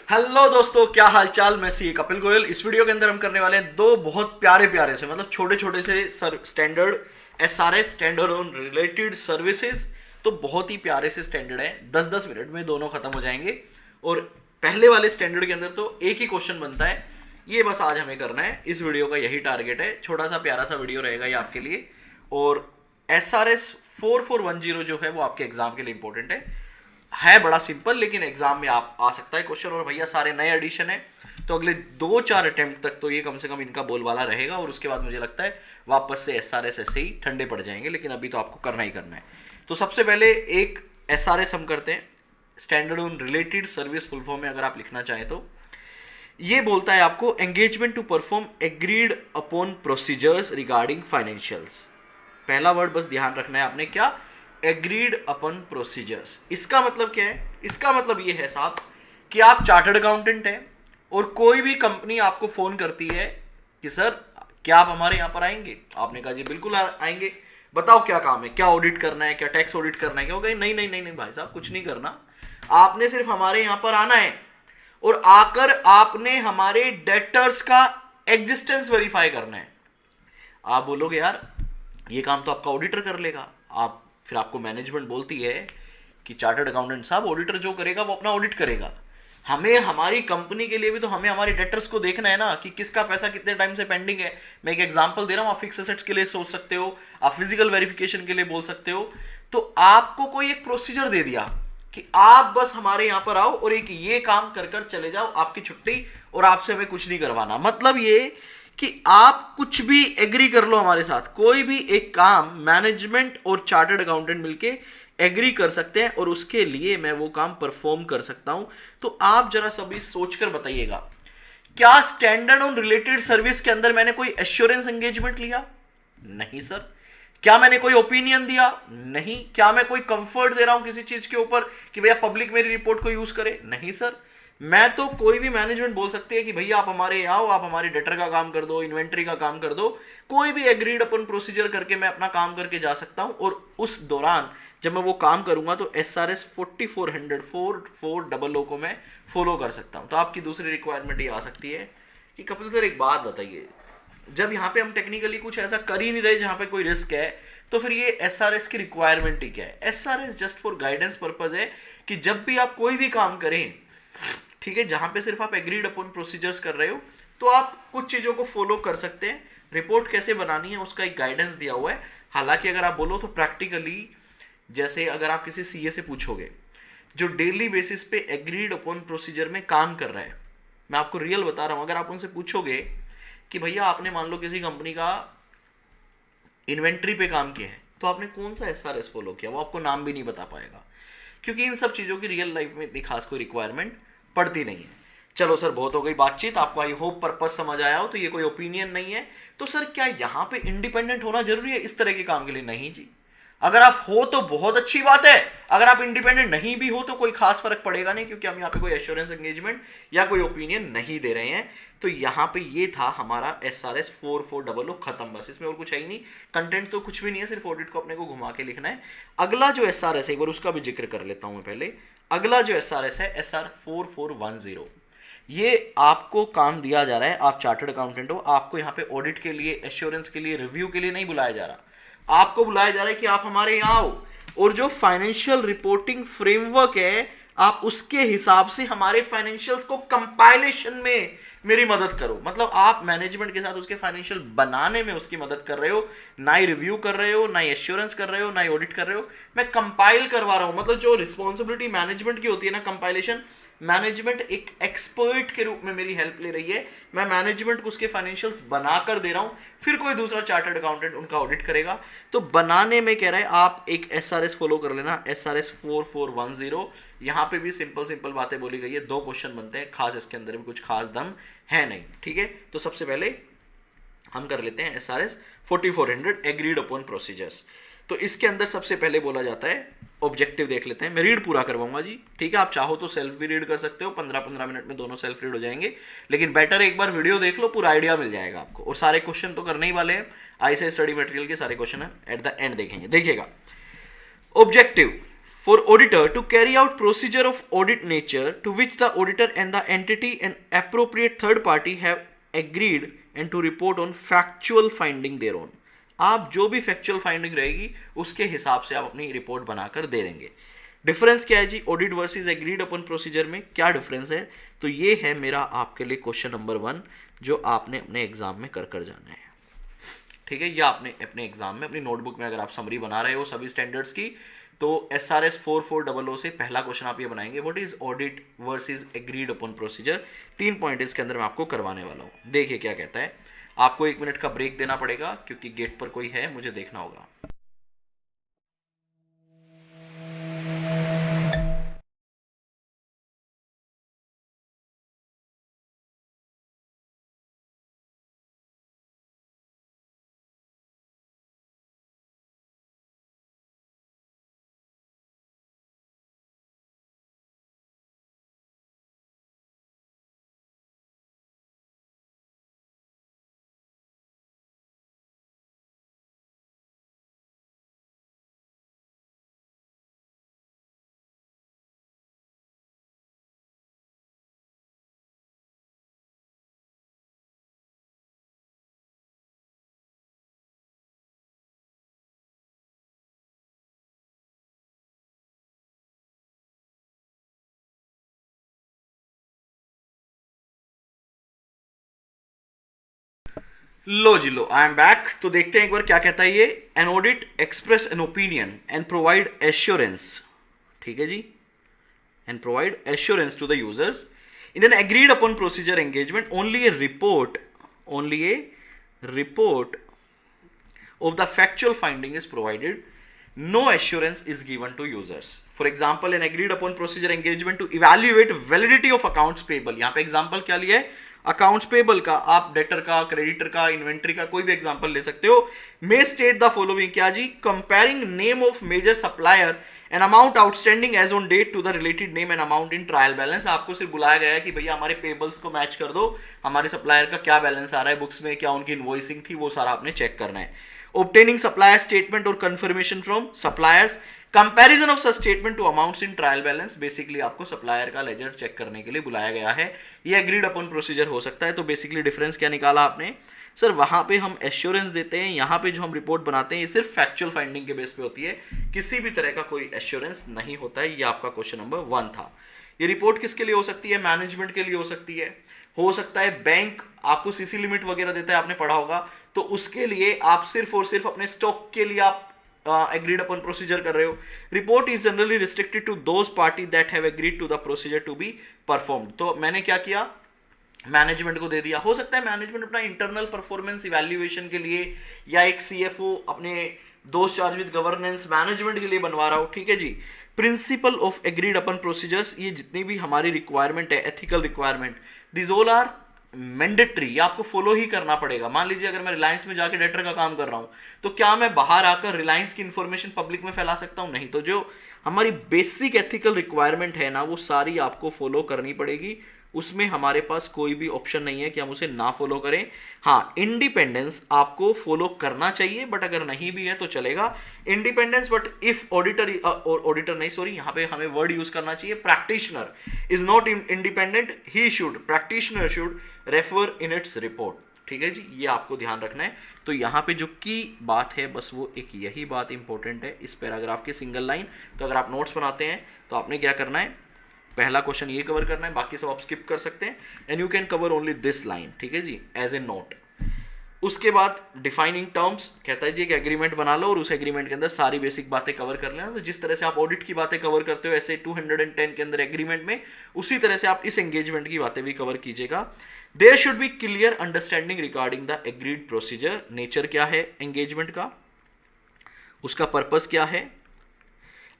Hello दोस्तों, क्या हालचाल। मैं सी कपिल गोयल। इस वीडियो के अंदर हम करने वाले हैं दो बहुत प्यारे प्यारे से मतलब छोटे छोटे से standard SRS, standard on related services. तो बहुत ही प्यारे से स्टैंडर्ड है, 10-10 मिनट में दोनों खत्म हो जाएंगे। और पहले वाले स्टैंडर्ड के अंदर तो एक ही क्वेश्चन बनता है, ये बस आज हमें करना है। इस वीडियो का यही टारगेट है। छोटा सा प्यारा सा वीडियो रहेगा ये आपके लिए। और एसआरएस 4410 जो है वो आपके एग्जाम के लिए इंपॉर्टेंट है बड़ा सिंपल, लेकिन एग्जाम में आप आ सकता है क्वेश्चन। और भैया सारे नए एडिशन है, तो अगले 2-4 अटेम्प्ट तक तो ये कम से कम इनका बोलबाला रहेगा। और उसके बाद मुझे लगता है वापस से एसआरएस ऐसे ही ठंडे पड़ जाएंगे, लेकिन अभी तो आपको करना ही करना है। तो सबसे पहले एक एसआरएस हम करते हैं, standard on related service full form में अगर आप लिखना चाहें तो ये बोलता है आपको engagement to perform agreed upon procedures regarding financials. पहला वर्ड बस ध्यान रखना है आपने, क्या? Agreed upon procedures. इसका मतलब क्या है? इसका मतलब ये है साहब कि आप चार्टर्ड अकाउंटेंट हैं और कोई भी कंपनी आपको फोन करती है कि सर क्या आप हमारे यहाँ पर आएंगे। आपने कहा जी बिल्कुल आएंगे, बताओ क्या काम है, क्या ऑडिट करना है, क्या टैक्स ऑडिट करना है। क्या हो गया? नहीं नहीं नहीं नहीं भाई साहब, कुछ नहीं करना, आपने सिर्फ हमारे यहाँ पर आना है और आकर आपने हमारे डेटर्स का एग्जिस्टेंस वेरीफाई करना है। आप बोलोगे यार ये काम तो आपका ऑडिटर कर लेगा। फिर आपको मैनेजमेंट बोलती है कि चार्टर्ड अकाउंटेंट साहब ऑडिटर जो करेगा वो अपना ऑडिट करेगा, हमें हमारी कंपनी के लिए भी तो हमें हमारे डेटर्स को देखना है ना कि किसका पैसा कितने टाइम से पेंडिंग है। मैं एक एग्जांपल दे रहा हूं, आप फिक्स एसेट्स के लिए सोच सकते हो, आप फिजिकल वेरिफिकेशन के लिए बोल सकते हो। तो आपको कोई एक प्रोसीजर दे दिया कि आप बस हमारे यहां पर आओ और एक ये काम कर कर चले जाओ, आपकी छुट्टी, और आपसे हमें कुछ नहीं करवाना। मतलब ये कि आप कुछ भी एग्री कर लो हमारे साथ, कोई भी एक काम मैनेजमेंट और चार्टर्ड अकाउंटेंट मिलके एग्री कर सकते हैं और उसके लिए मैं वो काम परफॉर्म कर सकता हूं। तो आप जरा सभी सोचकर बताइएगा, क्या स्टैंडर्ड ऑन रिलेटेड सर्विस के अंदर मैंने कोई एश्योरेंस एंगेजमेंट लिया? नहीं सर। क्या मैंने कोई ओपिनियन दिया? नहीं। क्या मैं कोई कंफर्ट दे रहा हूं किसी चीज के ऊपर कि भैया पब्लिक मेरी रिपोर्ट को यूज करे? नहीं सर। मैं तो कोई भी मैनेजमेंट बोल सकती है कि भैया आप हमारे आओ, आप हमारे डेटर का काम कर दो, इन्वेंट्री का काम कर दो, कोई भी एग्रीड अपन प्रोसीजर करके मैं अपना काम करके जा सकता हूं। और उस दौरान जब मैं वो काम करूंगा तो एसआरएस 4400 को मैं फॉलो कर सकता हूं। तो आपकी दूसरी रिक्वायरमेंट ये आ सकती है कि कपिल सर एक बात बताइए, जब यहाँ पे हम टेक्निकली कुछ ऐसा कर ही नहीं रहे जहां पे कोई रिस्क है, तो फिर ये एसआरएस की रिक्वायरमेंट ही क्या है? SRS just for guidance purpose है कि जब भी आप कोई भी काम करें, ठीक है, जहां पे सिर्फ आप एग्रीड अपॉन प्रोसीजर्स कर रहे हो, तो आप कुछ चीजों को फॉलो कर सकते हैं। रिपोर्ट कैसे बनानी है उसका एक गाइडेंस दिया हुआ है। हालांकि अगर आप बोलो तो प्रैक्टिकली, जैसे अगर आप किसी सीए से पूछोगे जो डेली बेसिस पे एग्रीड अपॉन प्रोसीजर में काम कर रहा है, मैं आपको रियल बता रहा हूं, अगर आप उनसे पूछोगे कि भैया आपने मान लो किसी कंपनी का इन्वेंट्री पे काम किया है, तो आपने कौन सा एसआरएस फॉलो किया, वो आपको नाम भी नहीं बता पाएगा, क्योंकि इन सब चीजों की रियल लाइफ में इतनी खास कोई रिक्वायरमेंट पड़ती नहीं है। चलो सर बहुत हो गई बातचीत, आपको आई होप पर्पस समझ आया हो। तो ये कोई ओपिनियन नहीं है। तो सर क्या यहां पे इंडिपेंडेंट होना जरूरी है इस तरह के काम के लिए? नहीं जी। अगर आप हो तो बहुत अच्छी बात है, अगर आप इंडिपेंडेंट नहीं भी हो तो कोई खास फर्क पड़ेगा नहीं, क्योंकि हम यहाँ पे कोई एश्योरेंस एंगेजमेंट या कोई ओपिनियन नहीं दे रहे हैं। तो यहाँ पे ये था हमारा एसआरएस 4400 खत्म, बस इसमें और कुछ है ही नहीं। कंटेंट तो कुछ भी नहीं है, सिर्फ ऑडिट को अपने को घुमा के लिखना है। अगला जो एसआरएस है एक बार उसका भी जिक्र कर लेता हूं मैं पहले। अगला जो एसआरएस है एसआर 4410, ये आपको काम दिया जा रहा है, आप चार्टर्ड अकाउंटेंट हो, आपको यहाँ पे ऑडिट के लिए, एश्योरेंस के लिए, रिव्यू के लिए नहीं बुलाया जा रहा, आपको बुलाया जा रहा है कि आप हमारे यहाँ आओ और जो फाइनेंशियल रिपोर्टिंग फ्रेमवर्क है आप उसके हिसाब से हमारे फाइनेंशियल्स को कंपाइलेशन में मेरी मदद करो। मतलब आप मैनेजमेंट के साथ उसके फाइनेंशियल बनाने में उसकी मदद कर रहे हो, ना ही रिव्यू कर रहे हो, ना ही एश्योरेंस कर रहे हो, ना ही ऑडिट कर रहे हो, मैं कंपाइल करवा रहा हूं। मतलब जो रिस्पॉन्सिबिलिटी मैनेजमेंट की होती है ना, कंपाइलेशन, मैनेजमेंट एक एक्सपर्ट के रूप में मेरी हेल्प ले रही है। मैं मैनेजमेंट को उसके फाइनेंशियल्स बनाकर दे रहा हूं, फिर कोई दूसरा चार्टर्ड अकाउंटेंट उनका ऑडिट करेगा। तो बनाने में कह रहा है आप एक एसआरएस फॉलो कर लेना, एसआरएस 4410। यहां पे भी सिंपल सिंपल बातें बोली गई है, 2 क्वेश्चन बनते हैं, खास इसके अंदर भी कुछ खास दम है नहीं, ठीक है। तो सबसे पहले हम कर लेते हैं एसआरएस 4400 एग्रीड अपॉन प्रोसीजर्स। तो इसके अंदर सबसे पहले बोला जाता है, ऑब्जेक्टिव देख लेते हैं, मैं रीड पूरा करवाऊंगा जी, ठीक है। आप चाहो तो सेल्फ भी रीड कर सकते हो, 15-15 मिनट में दोनों सेल्फ रीड हो जाएंगे, लेकिन बेटर एक बार वीडियो देख लो, पूरा आइडिया मिल जाएगा आपको। और सारे क्वेश्चन तो करने ही वाले हैं, आईसीआई स्टडी मटेरियल के सारे क्वेश्चन है एट द एंड देखेंगे। देखिएगा objective For auditor to carry out procedure of audit nature to which the auditor and the entity and appropriate third party have agreed and to report on factual finding thereon. आप जो भी factual finding रहेगी उसके हिसाब से आप अपनी report बनाकर दे देंगे. डिफरेंस क्या है जी ऑडिट वर्सेस एग्रीड अपन प्रोसीजर में, क्या डिफरेंस है? तो ये है मेरा आपके लिए क्वेश्चन नंबर 1 जो आपने अपने एग्जाम में कर जाना है. ठीक है, या आपने अपने एग्जाम में अपनी नोटबुक में अगर आप समरी बना रहे हो सभी स्टैंडर्ड्स की तो SRS 4400 से पहला क्वेश्चन आप ये बनाएंगे, what is audit versus agreed upon procedure. 3 point इसके अंदर मैं आपको करवाने वाला हूं. देखिए क्या कहता है. आपको 1 मिनट का ब्रेक देना पड़ेगा क्योंकि गेट पर कोई है, मुझे देखना होगा. लो जी लो, आई एम बैक. तो देखते हैं एक बार क्या कहता है ये. An audit express an opinion and provide assurance. ठीक है जी, and provide assurance to the users in an agreed upon procedure engagement. Only a report of the factual finding is provided. No assurance is given to users. For example, an agreed upon procedure engagement to evaluate validity of accounts payable. यहाँ पे example क्या लिया है? Accounts payable का. आप debtor का, creditor का, inventory का कोई भी एग्जाम्पल ले सकते हो. May state the following. क्या जी? Comparing name of major supplier and amount outstanding as on date to the related name and amount in trial balance. आपको सिर्फ बुलाया गया है कि भैया हमारे पेबल्स को मैच कर दो, हमारे सप्लायर का क्या बैलेंस आ रहा है बुक्स में, क्या उनकी इनवॉइसिंग थी, वो सारा आपने चेक करना है. Obtaining supplier statement or confirmation from suppliers, comparison of such statement to amounts in trial balance. Basically आपको सप्लायर का लेजर चेक करने के लिए बुलाया गया है. ये एग्रीड अपॉन प्रोसीजर हो सकता है. तो बेसिकली डिफरेंस क्या निकाला आपने? सर वहां पे हम एश्योरेंस देते हैं, यहाँ पे जो हम रिपोर्ट बनाते हैं ये सिर्फ फैक्चुअल फाइंडिंग के बेस पे होती है, किसी भी तरह का कोई एश्योरेंस नहीं होता है. ये आपका क्वेश्चन नंबर 1 था. ये रिपोर्ट किसके लिए हो सकती है? मैनेजमेंट के लिए हो सकता है बैंक आपको सीसी लिमिट वगैरह देता है, आपने पढ़ा होगा, तो उसके लिए आप सिर्फ और सिर्फ अपने स्टॉक के लिए आप एग्रीड अपॉन प्रोसीजर कर रहे हो. Report is generally restricted to those party that have agreed to the procedure to be performed. तो मैंने क्या किया? मैनेजमेंट को दे दिया. हो सकता है मैनेजमेंट अपना इंटरनल परफॉर्मेंस इवैल्यूएशन के लिए या एक CFO अपने दोस्त चार्ज विद गवर्नेंस मैनेजमेंट के लिए बनवा रहा हो. ठीक है जी. Principle of agreed upon procedures, ये जितनी भी हमारी रिक्वायरमेंट है, ethical requirement, this all are mandatory. ये आपको फॉलो ही करना पड़ेगा. मान लीजिए अगर मैं रिलायंस में जाके डेटर का काम कर रहा हूं तो क्या मैं बाहर आकर रिलायंस की इंफॉर्मेशन पब्लिक में फैला सकता हूं? नहीं. तो जो हमारी बेसिक एथिकल रिक्वायरमेंट है ना, वो सारी आपको फॉलो करनी पड़ेगी. उसमें हमारे पास कोई भी ऑप्शन नहीं है कि हम उसे ना फॉलो करें. हाँ, इंडिपेंडेंस आपको फॉलो करना चाहिए, बट अगर नहीं भी है तो चलेगा. इंडिपेंडेंस, बट इफ ऑडिटर नहीं, सॉरी, यहाँ पे हमें वर्ड यूज करना चाहिए. Practitioner is not independent, practitioner should refer in its report. ठीक है जी, ये आपको ध्यान रखना है. तो यहाँ पे जो की बात है बस वो एक यही बात इंपॉर्टेंट है इस पैराग्राफ के सिंगल लाइन. तो अगर आप नोट्स बनाते हैं तो आपने क्या करना है? पहला क्वेश्चन ये कवर करना है, बाकी सब आप स्किप कर सकते हैं. And you can cover only this line. ठीक है जी, एज ए नोट. उसके बाद डिफाइनिंग टर्म्स कहता है जी एक एग्रीमेंट बना लो और उस एग्रीमेंट के अंदर सारी बेसिक बातें कवर कर लेना. तो जिस तरह से आप ऑडिट की बातें कवर करते हो ऐसे 210 के अंदर एग्रीमेंट में, उसी तरह से आप इस एंगेजमेंट की बातें भी कवर कीजिएगा. There should be clear understanding regarding the agreed procedure. Nature क्या है एंगेजमेंट का, उसका पर्पस क्या है,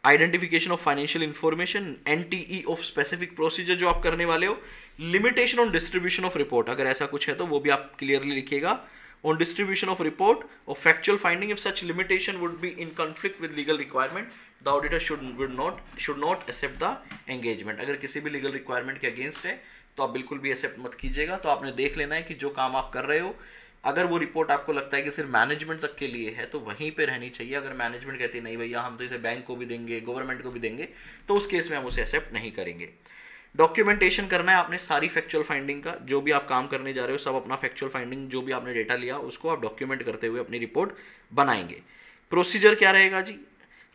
identification of financial information, NTE of specific procedure जो आप करने वाले हो, limitation on distribution of report, अगर ऐसा कुछ है तो वो भी आप क्लियरली लिखिएगा. On distribution of report of factual finding, if such limitation would be in conflict with legal requirement, the auditor should not accept the engagement. अगर किसी भी लीगल रिक्वायरमेंट के अगेंस्ट है तो आप बिल्कुल भी एक्सेप्ट मत कीजिएगा. तो आपने देख लेना है कि जो काम आप कर रहे हो अगर वो रिपोर्ट आपको लगता है कि सिर्फ मैनेजमेंट तक के लिए है तो वहीं पे रहनी चाहिए। अगर मैनेजमेंट कहती है नहीं भैया हम तो इसे बैंक को भी देंगे, गवर्नमेंट को भी देंगे, तो उस केस में हम उसे एक्सेप्ट नहीं करेंगे। डॉक्यूमेंटेशन करना है आपने सारी फैक्चुअल फाइंडिंग का, जो भी आप काम करने जा रहे हो सब अपना फैक्चुअल फाइंडिंग जो भी आपने डेटा लिया उसको आप डॉक्यूमेंट करते हुए अपनी रिपोर्ट बनाएंगे। प्रोसीजर क्या रहेगा जी,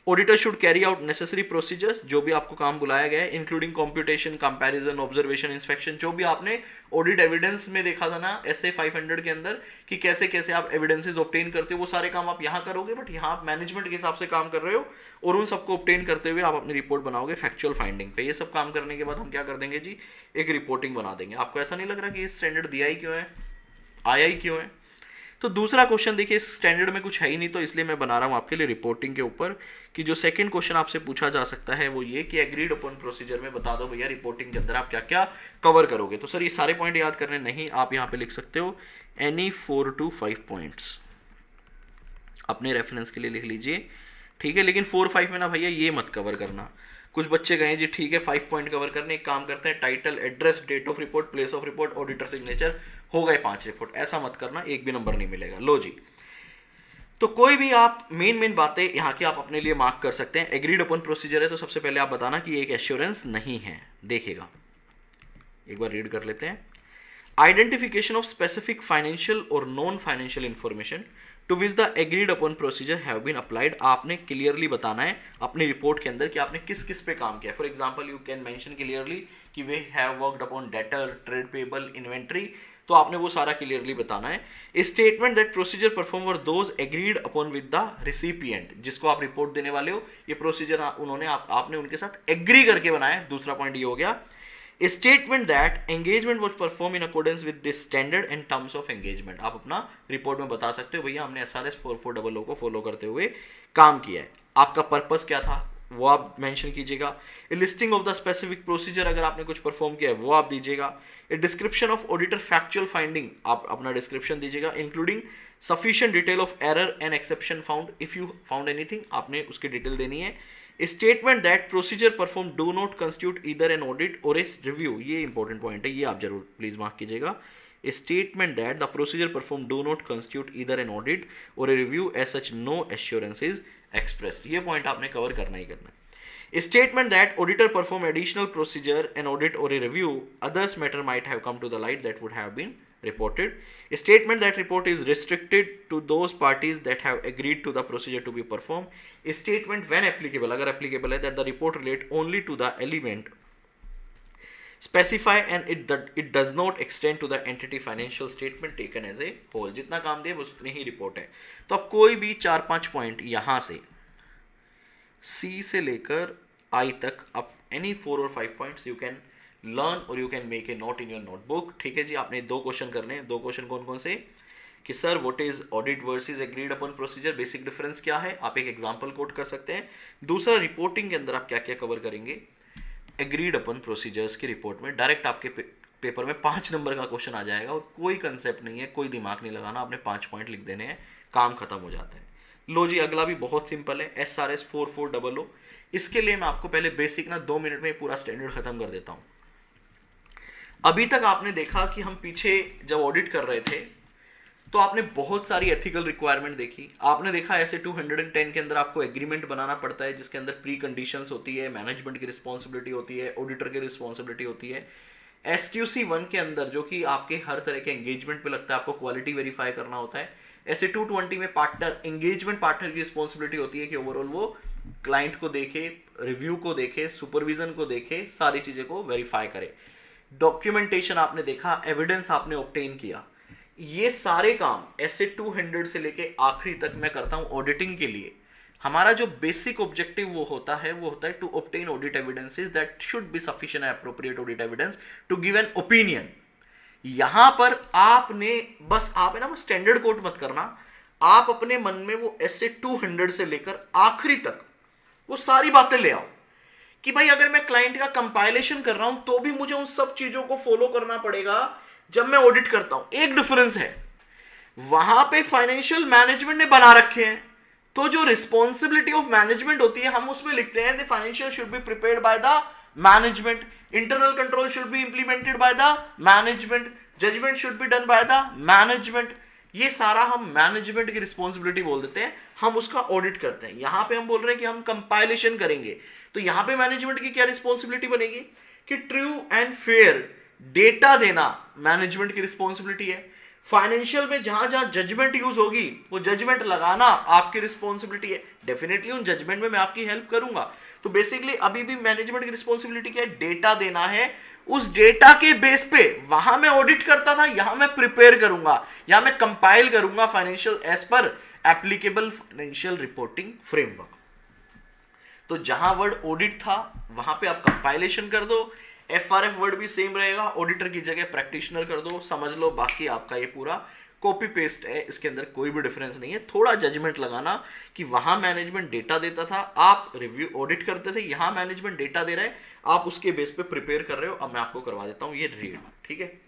auditor should carry out necessary procedures, जो भी आपको काम बुलाया गया है, including computation, comparison, observation, inspection, जो भी आपने ऑडिट एविडेंस में देखा था ना SA 500 के अंदर कि कैसे कैसे आप एविडेंसेस ऑब्टेन करते हो, वो सारे काम आप यहाँ करोगे, बट यहाँ आप मैनेजमेंट के हिसाब से काम कर रहे हो और उन सबको ऑब्टेन करते हुए आप अपनी रिपोर्ट बनाओगे फैक्चुअल फाइंडिंग पे। ये सब काम करने के बाद हम क्या कर देंगे जी, एक रिपोर्टिंग बना देंगे। आपको ऐसा नहीं लग रहा कि ये स्टैंडर्ड दिया ही क्यों है, आया ही क्यों है? तो दूसरा क्वेश्चन देखिए, इस स्टैंडर्ड में कुछ है ही नहीं, तो इसलिए मैं बना रहा हूं आपके लिए रिपोर्टिंग के ऊपर कि जो सेकंड क्वेश्चन आपसे पूछा जा सकता है वो ये कि एग्रीड अपॉन प्रोसीजर में बता दो भैया रिपोर्टिंग के अंदर आप क्या क्या कवर करोगे। तो सर ये सारे पॉइंट याद करने नहीं, आप यहाँ पे लिख सकते हो एनी 4 to 5 पॉइंट्स अपने रेफरेंस के लिए लिख लीजिए, ठीक है। लेकिन 4-5 में ना भैया ये मत कवर करना। कुछ बच्चे कहें जी ठीक है 5 पॉइंट कवर करने, एक काम करते हैं title, address, date of report, place of report, auditor signature, हो गए 5 रिपोर्ट। ऐसा मत करना, एक भी नंबर नहीं मिलेगा। लो जी, तो कोई भी आप मेन बातें यहाँ की आप अपने लिए मार्क कर सकते हैं। एग्रीड अपॉन प्रोसीजर है तो सबसे पहले आप बताना कि ये एक एश्योरेंस नहीं है। देखिएगा एक बार रीड कर लेते हैं। आइडेंटिफिकेशन ऑफ स्पेसिफिक फाइनेंशियल और non financial information to which the agreed upon procedure have been applied. आपने क्लियरली बताना है अपनी रिपोर्ट के अंदर कि आपने किस किस पे काम किया। For example you can mention clearly कि we have worked upon debtor, trade payable, inventory, तो आपने वो सारा क्लियरली बताना है। Statement that procedure perform were those agreed upon with the recipient, जिसको आप रिपोर्ट देने वाले हो ये प्रोसीजर उन्होंने आपने उनके साथ एग्री करके बनाया। दूसरा पॉइंट ये हो गया। Statement that engagement was perform in accordance with this standard and terms of engagement. आप अपना रिपोर्ट में बता सकते हो भैया हमने SRS 4400 को फॉलो करते हुए काम किया है। आपका पर्पस क्या था वो आप मेंशन कीजिएगा। Listing of the specific procedure, अगर आपने कुछ परफॉर्म किया है वो आप दीजिएगा। A description of auditor factual finding, आप अपना डिस्क्रिप्शन दीजिएगा, including sufficient detail of error and exception found, if you found anything आपने उसकी डिटेल देनी है। Statement that procedure perform do not constitute either an audit or a review, ये important point है, ये आप जरूर प्लीज मार्क कीजिएगा। Statement that the procedure perform do not constitute either an audit or a review as such no assurance is expressed, ये point आपने cover करना ही करना है। Statement that auditor perform additional procedure, an audit or a review, others matter might have come to the light that would have been reported. A statement that report is restricted to those parties that have agreed to the procedure to be performed. A statement when applicable, अगर applicable है, that the report relate only to the element specify and it does not extend to the entity financial statement taken as a whole. जितना काम दिए बस उतनी ही report है। तो अब कोई भी 4-5 पॉइंट यहाँ से C से लेकर I तक आप any 4 or 5 points you can learn or you can make a note in your notebook, ठीक है जी। आपने 2 क्वेश्चन करने हैं। 2 क्वेश्चन कौन कौन से कि sir what is audit versus agreed upon procedure, basic difference क्या है, आप एक एग्जांपल कोट कर सकते हैं। दूसरा रिपोर्टिंग के अंदर आप क्या क्या कवर करेंगे एग्रीड अपॉन प्रोसीजर्स की रिपोर्ट में। डायरेक्ट आपके पेपर में 5 नंबर का क्वेश्चन आ जाएगा और कोई कंसेप्ट नहीं है, कोई दिमाग नहीं लगाना, आपने 5 पॉइंट लिख देने हैं, काम खत्म हो जाता है। लो जी अगला भी बहुत सिंपल है, SRS 4400। इसके लिए मैं आपको पहले बेसिक ना 2 मिनट में पूरा स्टैंडर्ड खत्म कर देता हूं। अभी तक आपने देखा कि हम पीछे जब ऑडिट कर रहे थे तो आपने बहुत सारी एथिकल रिक्वायरमेंट देखी। आपने देखा ऐसे 210 के अंदर आपको एग्रीमेंट बनाना पड़ता है जिसके अंदर प्री कंडीशंस होती है, मैनेजमेंट की रिस्पॉन्सिबिलिटी होती है, ऑडिटर की रिस्पॉन्सिबिलिटी होती है। SQC 1 के अंदर जो कि आपके हर तरह के एंगेजमेंट पे लगता है, आपको क्वालिटी वेरीफाई करना होता है। ऐसे 220 में पार्टनर एंगेजमेंट पार्टनर की रिस्पॉन्सिबिलिटी होती है कि ओवरऑल वो क्लाइंट को देखे, रिव्यू को देखे, सुपरविजन को देखे, सारी चीजें को वेरीफाई करे। डॉक्यूमेंटेशन आपने देखा, एविडेंस आपने ऑब्टेन किया, ये सारे काम ऐसे 200 से लेके आखिरी तक मैं करता हूं ऑडिटिंग के लिए। हमारा जो बेसिक ऑब्जेक्टिव वो होता है to obtain audit evidences that should be sufficient and appropriate audit evidence to give an opinion. यहां पर आपने बस आप है ना वो स्टैंडर्ड कोट मत करना, आप अपने मन में वो ऐसे 200 से लेकर आखिरी तक वो सारी बातें ले आओ कि भाई अगर मैं क्लाइंट का कंपाइलेशन कर रहा हूं तो भी मुझे उन सब चीजों को फॉलो करना पड़ेगा जब मैं ऑडिट करता हूं। एक डिफरेंस है, वहां पे फाइनेंशियल मैनेजमेंट ने बना रखे हैं, तो जो रिस्पॉन्सिबिलिटी ऑफ मैनेजमेंट होती है हम उसमें लिखते हैं the financial should be prepared by the management, internal control should be implemented by the management, judgment should be done by the management. ये सारा हम मैनेजमेंट की रिस्पॉन्सिबिलिटी बोल देते हैं, हम उसका ऑडिट करते हैं। यहां पे हम बोल रहे हैं कि हम कंपाइलेशन करेंगे, तो यहां पे मैनेजमेंट की क्या रिस्पॉन्सिबिलिटी बनेगी कि ट्रू एंड फेयर डेटा देना मैनेजमेंट की रिस्पॉन्सिबिलिटी है। फाइनेंशियल में जहां जहां जजमेंट यूज होगी वो जजमेंट लगाना आपकी रिस्पॉन्सिबिलिटी है। डेफिनेटली उन जजमेंट में मैं आपकी हेल्प करूंगा। तो बेसिकली अभी भी मैनेजमेंट की रिस्पॉन्सिबिलिटी क्या है, डेटा देना है। उस डेटा के बेस पे वहां मैं ऑडिट करता था, यहां मैं प्रिपेयर करूंगा, यहां मैं कंपाइल करूंगा financial as per applicable financial reporting framework. तो जहां वर्ड ऑडिट था वहां पे आप कंपाइलेशन कर दो, एफआरएफ वर्ड भी सेम रहेगा, ऑडिटर की जगह प्रैक्टिशनर कर दो, समझ लो बाकी आपका ये पूरा कॉपी पेस्ट है, इसके अंदर कोई भी डिफरेंस नहीं है। थोड़ा जजमेंट लगाना कि वहां मैनेजमेंट डेटा देता था, आप रिव्यू ऑडिट करते थे, यहां मैनेजमेंट डेटा दे रहा है, आप उसके बेस पे प्रिपेयर कर रहे हो। अब मैं आपको करवा देता हूं ये रीड, ठीक है।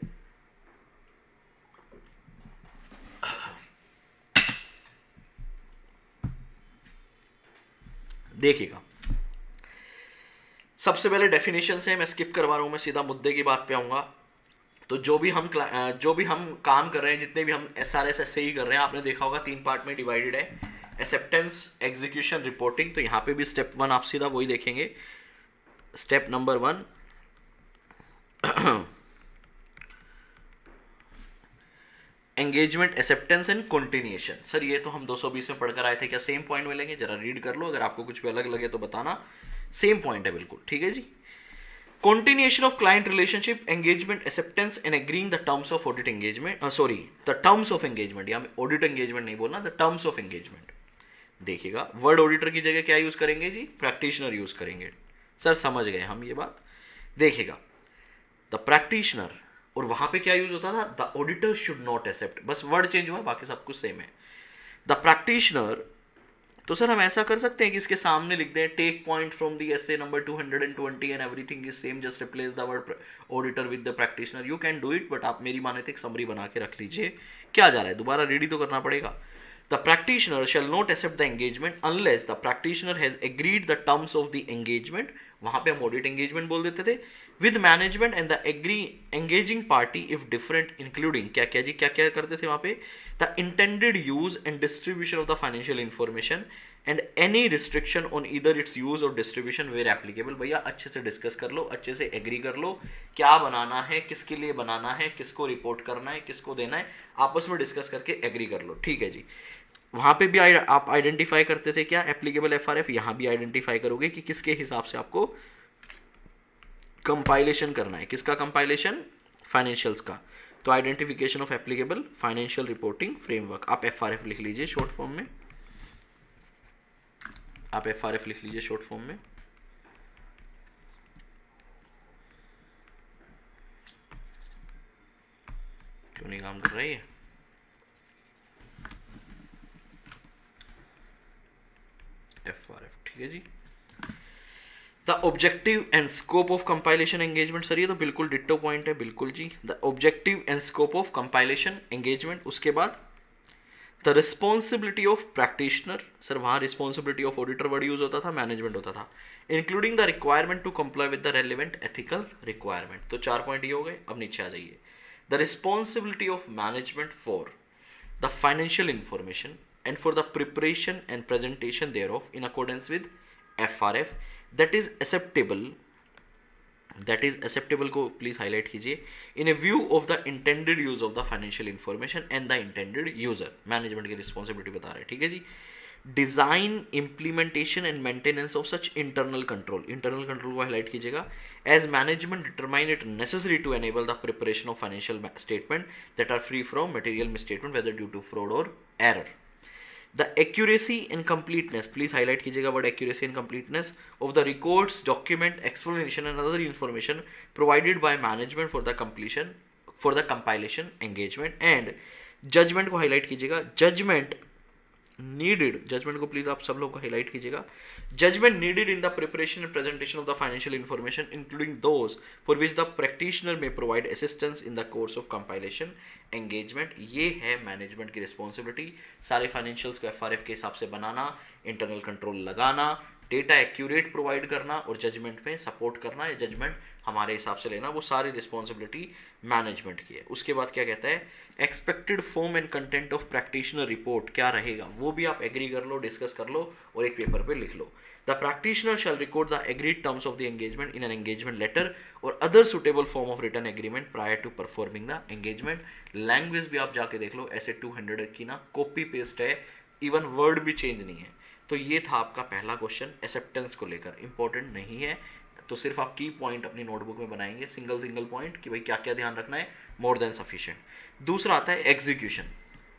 देखिएगा, सबसे पहले डेफिनेशन है, मैं स्किप करवा रहा हूं, मैं सीधा मुद्दे की बात पे आऊंगा। तो जो भी हम काम कर रहे हैं, जितने भी हम SRS SAE कर रहे हैं, आपने देखा होगा 3 पार्ट में डिवाइडेड है, एक्सेप्टेंस, एग्जीक्यूशन, रिपोर्टिंग। तो यहाँ पे भी स्टेप 1 आप सीधा वही देखेंगे। Step number 1 engagement, acceptance and continuation. Sir ये तो हम 220 में पढ़कर आए थे, क्या सेम पॉइंट मिलेंगे? जरा रीड कर लो, अगर आपको कुछ भी अलग लगे तो बताना। सेम पॉइंट है बिल्कुल, ठीक है जी। Continuation of client relationship, engagement, acceptance and agreeing the terms of audit engagement, the terms of engagement, यहाँ audit engagement नहीं बोलना, the terms of engagement। देखिएगा, वर्ड ऑडिटर की जगह क्या यूज करेंगे जी? प्रैक्टिशनर यूज करेंगे। सर समझ गए हम ये बात। देखिएगा, द प्रैक्टिशनर, और वहां पे क्या यूज होता था? The auditor should not accept, बस वर्ड चेंज हुआ, बाकी सब कुछ सेम है। द प्रैक्टिशनर, तो सर हम ऐसा कर सकते हैं कि इसके सामने लिख दें take point from the SA number 220 and everything is same, just replace the word auditor with the practitioner. You can do it, but आप मेरी माने थे एक समरी बना के रख लीजिए। क्या जा रहा है, दोबारा रेडी तो करना पड़ेगा। The practitioner shall not accept the engagement unless the practitioner has agreed the terms of the engagement, वहां पे हम ऑडिट एंगेजमेंट बोल देते थे, with management and the agree engaging party if different, including क्या क्या जी, क्या क्या करते थे वहां पे? The intended use and distribution of the financial information and any restriction on either its use और डिस्ट्रीब्यूशन वेयर एप्लीकेबल। भैया अच्छे से डिस्कस कर लो, अच्छे से एग्री कर लो, क्या बनाना है, किसके लिए बनाना है, किसको रिपोर्ट करना है, किसको देना है, आपस में डिस्कस करके एग्री कर लो, ठीक है जी। वहां पे भी आप आइडेंटिफाई करते थे क्या? Applicable FRF. यहां भी आइडेंटिफाई करोगे कि किसके हिसाब से आपको कंपाइलेशन करना है। किसका कंपाइलेशन? फाइनेंशियल्स का। तो identification of applicable financial reporting framework, आप एफआरएफ लिख लीजिए शॉर्ट फॉर्म में, आप एफआरएफ लिख लीजिए शॉर्ट फॉर्म में। क्यों नहीं काम कर रही है? एफआरएफ, ठीक है जी। The objective and scope of compilation engagement, sir ये तो बिल्कुल डिट्टो पॉइंट है, बिल्कुल जी। The objective and scope of compilation engagement, उसके बाद the responsibility of practitioner, sir वहां responsibility of auditor word use होता था, मैनेजमेंट होता था, including the requirement to comply with the relevant ethical requirement. तो 4 पॉइंट ये हो गए। अब नीचे आ जाइए, the responsibility of management for the financial information and for the preparation and presentation thereof in accordance with FRF that is acceptable को please highlight कीजिए, in a view of the intended use of the financial information and the intended user। Management की responsibility बता रहे हैं, ठीक है जी। Design, implementation and maintenance of such internal control, internal control को हाईलाइट कीजिएगा, as management determine it necessary to enable the preparation of financial statement that are free from material misstatement whether due to fraud or error. The accuracy and completeness, please highlight कीजिएगा word accuracy and completeness of the records, document, explanation and other information provided by management for the compilation, engagement and judgment को highlight कीजिएगा। judgment needed, judgment को please आप सब लोग को highlight कीजिएगा। judgment needed in the preparation and presentation of the financial information including those for which the practitioner may provide assistance in the course of compilation, engagement। ये है management की responsibility, सारे फाइनेंशियल्स को एफआरएफ के हिसाब से बनाना, internal control लगाना, data accurate provide करना और जजमेंट में सपोर्ट करना या जजमेंट हमारे हिसाब से लेना, वो सारी रिस्पॉन्सिबिलिटी मैनेजमेंट की है। उसके बाद क्या कहता है, expected form and content of practitioner report क्या रहेगा, वो भी आप एग्री कर लो, डिस्कस कर लो और एक पेपर पे लिख लो। The practitioner shall record the agreed terms of the engagement in an engagement letter or other suitable form of written agreement prior to performing the engagement. Language भी आप जाके देख लो, ऐसे 200 की ना कॉपी पेस्ट है, इवन वर्ड भी चेंज नहीं है। तो ये था आपका पहला क्वेश्चन एक्सेप्टेंस को लेकर, इंपॉर्टेंट नहीं है, तो सिर्फ आप की पॉइंट अपनी नोटबुक में बनाएंगे, सिंगल पॉइंट कि भाई क्या क्या ध्यान रखना है, मोर देन सफिशिएंट। दूसरा आता है execution,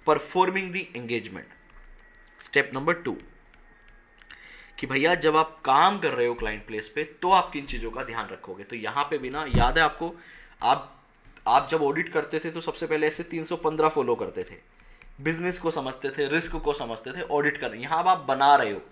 performing the engagement. Step number 2 कि भैया जब आप काम कर रहे हो क्लाइंट प्लेस पे तो आप किन चीजों का ध्यान रखोगे। तो यहां पे भी ना याद है आपको, आप जब ऑडिट करते थे तो सबसे पहले ऐसे 315 फॉलो करते थे, बिजनेस को समझते थे, रिस्क को समझते थे, ऑडिट कर रहे हैं। यहां अब आप बना रहे हो,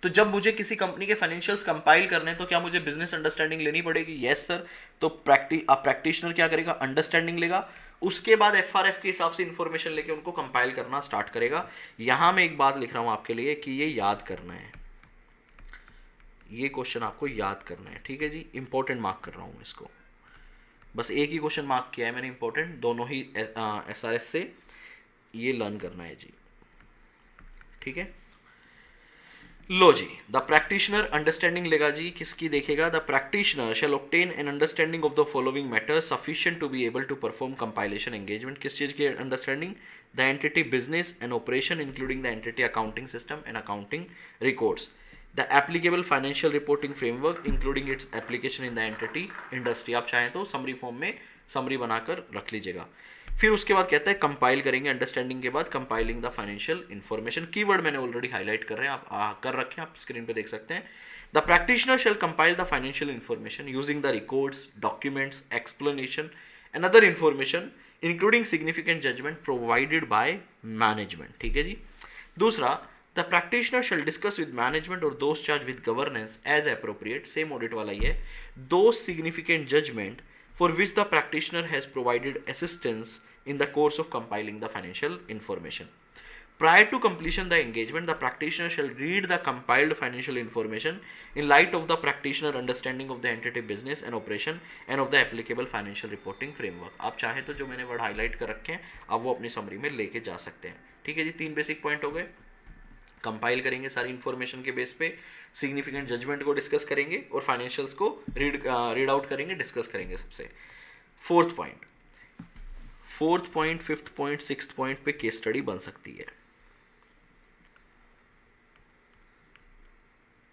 तो जब मुझे किसी कंपनी के फाइनेंशियल्स कंपाइल करने हैं तो क्या मुझे बिजनेस अंडरस्टैंडिंग लेनी पड़ेगी? Yes sir. तो प्रैक्टिशनर क्या करेगा, अंडरस्टैंडिंग लेगा, उसके बाद एफआरएफ के हिसाब से इंफॉर्मेशन लेके उनको कंपाइल करना स्टार्ट करेगा। यहां मैं एक बात लिख रहा हूं आपके लिए कि ये याद करना है, ये क्वेश्चन आपको याद करना है, ठीक है जी। इंपॉर्टेंट मार्क कर रहा हूं इसको, बस एक ही क्वेश्चन मार्क किया है मैंने इंपॉर्टेंट, दोनों ही एसआरएस से, ये लर्न करना है जी, ठीक है। लो जी, द प्रैक्टिशनर अंडरस्टैंडिंग लेगा जी, किसकी देखेगा, the practitioner shall obtain an understanding of the following matter sufficient to be able to perform compilation engagement. किस चीज की understanding, the entity business and operation including the entity accounting system and accounting records, the applicable financial reporting framework including its application in the entity industry. आप चाहें तो summary form में summary बनाकर रख लीजिएगा। फिर उसके बाद कहता है कंपाइल करेंगे, अंडरस्टैंडिंग के बाद compiling the financial information. Keyword मैंने ऑलरेडी हाईलाइट कर रहे हैं, आप कर रखे हैं, आप स्क्रीन पे देख सकते हैं। The practitioner shall compile the financial information using the records, documents, explanation and other information including significant judgment provided by management, ठीक है जी। दूसरा, the practitioner shall discuss with management or those charge with governance as appropriate, same audit वाला ही है, those significant judgment for which the practitioner has provided assistance in the course of compiling the financial information. Prior to completion the engagement, the practitioner shall read the compiled financial information in light of the practitioner understanding of the entity business and operation and of the applicable financial reporting framework. आप चाहे तो जो मैंने word highlight कर रखे हैं आप वो अपनी समरी में लेके जा सकते हैं, ठीक है जी। 3 बेसिक पॉइंट हो गए, कंपाइल करेंगे सारी इंफॉर्मेशन के बेस पे, सिग्निफिकेंट जजमेंट को डिस्कस करेंगे और फाइनेंशियल्स को रीड आउट करेंगे, डिस्कस करेंगे सबसे। Fourth point, fifth point, sixth point पे केस स्टडी बन सकती है।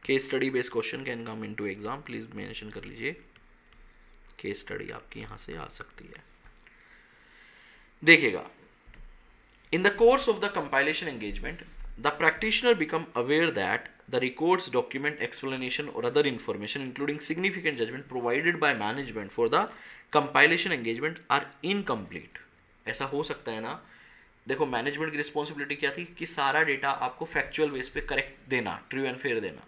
Case study based question can come into exam, please mention कर लीजिए, केस स्टडी आपकी यहां से आ सकती है। देखिएगा, in the course of the compilation engagement the practitioner become aware that the records, document, explanation or other information including significant judgment provided by management for the compilation engagement are incomplete। ऐसा हो सकता है ना, देखो management की responsibility क्या थी कि सारा डेटा आपको फैक्चुअल बेस पे करेक्ट देना, ट्रू एंड फेयर देना,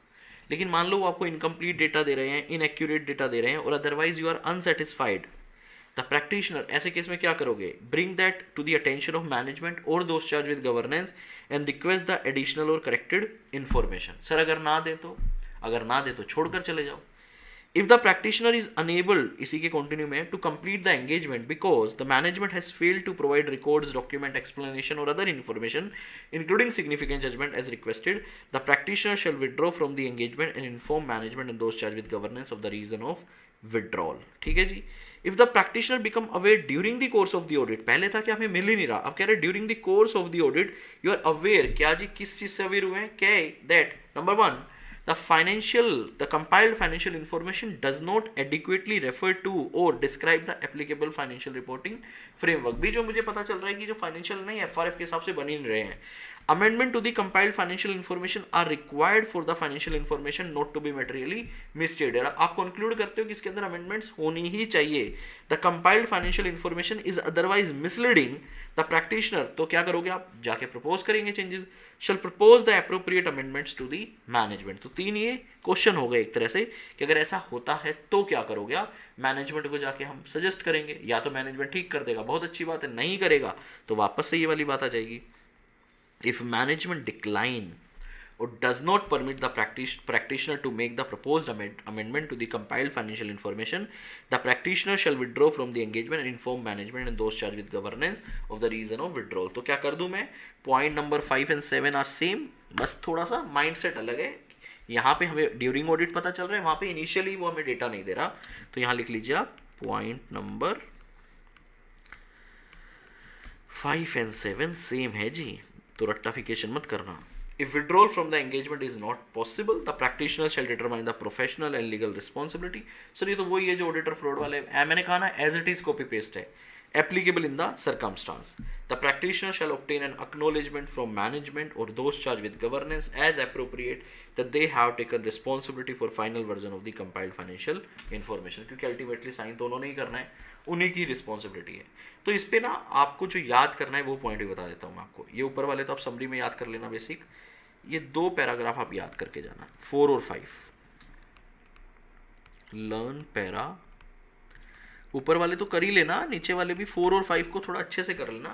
लेकिन मान लो वो आपको इनकम्प्लीट डेटा दे रहे हैं, इनएक्यूरेट डेटा दे रहे हैं और otherwise you are unsatisfied. The practitioner ऐसे केस में क्या करोगे, bring that to the attention of management or those charge with governance and request the additional or corrected information. Sir अगर ना दे तो छोड़कर चले जाओ। If the practitioner is unable, इसी के कंटिन्यू में, to complete the engagement because the management has failed to provide records, document, explanation or other information including significant judgement as requested, the practitioner shall withdraw from the engagement and inform management and those charge with governance of the reason of withdrawal, ठीक है जी। If the practitioner become aware during the course of the audit, पहले था कि हमें मिल ही नहीं रहा, अब कह रहे during the course of the audit you are aware, क्या जी किस चीज से अवेयर हुए हैं, क्या that number 1 the compiled financial information does not adequately refer to or describe the applicable financial reporting framework। भी जो मुझे पता चल रहा है कि जो फाइनेंशियल नहीं एफआरएफ के हिसाब से बन ही नहीं रहे हैं। Amendment to the compiled financial information are required for the financial information not to be materially misstated। आप कंक्लूड करते हो कि इसके अंदर अमेंडमेंट्स होनी ही चाहिए। The compiled financial information is otherwise misleading the practitioner, तो क्या करोगे आप, जाके प्रपोज करेंगे changes, shall propose the appropriate amendments to the management। तो 3 ये क्वेश्चन हो गए एक तरह से कि अगर ऐसा होता है तो क्या करोगे आप, मैनेजमेंट को जाके हम सजेस्ट करेंगे, या तो मैनेजमेंट ठीक कर देगा, बहुत अच्छी बात है, नहीं करेगा तो वापस से ये वाली बात आ जाएगी। If management decline or does not permit the practitioner to make the proposed amendment to the compiled financial information, the practitioner shall withdraw from the engagement and inform management and those charged with governance of the reason of withdrawal. तो क्या कर दूं मैं, point number 5 and 7 are same, बस थोड़ा सा mindset अलग है. यहाँ पे हमें ड्यूरिंग ऑडिट पता चल रहा है, वहां पे इनिशियली वो हमें डेटा नहीं दे रहा. तो यहाँ लिख लीजिए आप पॉइंट नंबर 5 and 7 सेम है जी, तो रट्टाफिकेशन मत करना. If withdrawal from the engagement is not possible, the practitioner shall determine the professional and legal responsibility. Sir ये तो वही है जो ऑडिटर फ्रॉड वाले, मैंने कहा ना as it is copy paste है. Applicable in the circumstance. The practitioner shall obtain an acknowledgement from management or those charged with governance as appropriate that they have taken responsibility for final version of the compiled financial information. क्योंकि ultimately sign तो उन्होंने ही करना है, उन्हीं की responsibility है. तो इस पे ना आपको जो याद करना है वो पॉइंट भी बता देता हूँ मैं आपको. ये ऊपर वाले तो आप समरी में याद कर लेना बेसिक. ये 2 पैराग्राफ आप याद करके जाना, 4 और 5. लर्न पैरा, ऊपर वाले तो कर ही लेना, नीचे वाले भी 4 और 5 को थोड़ा अच्छे से कर लेना.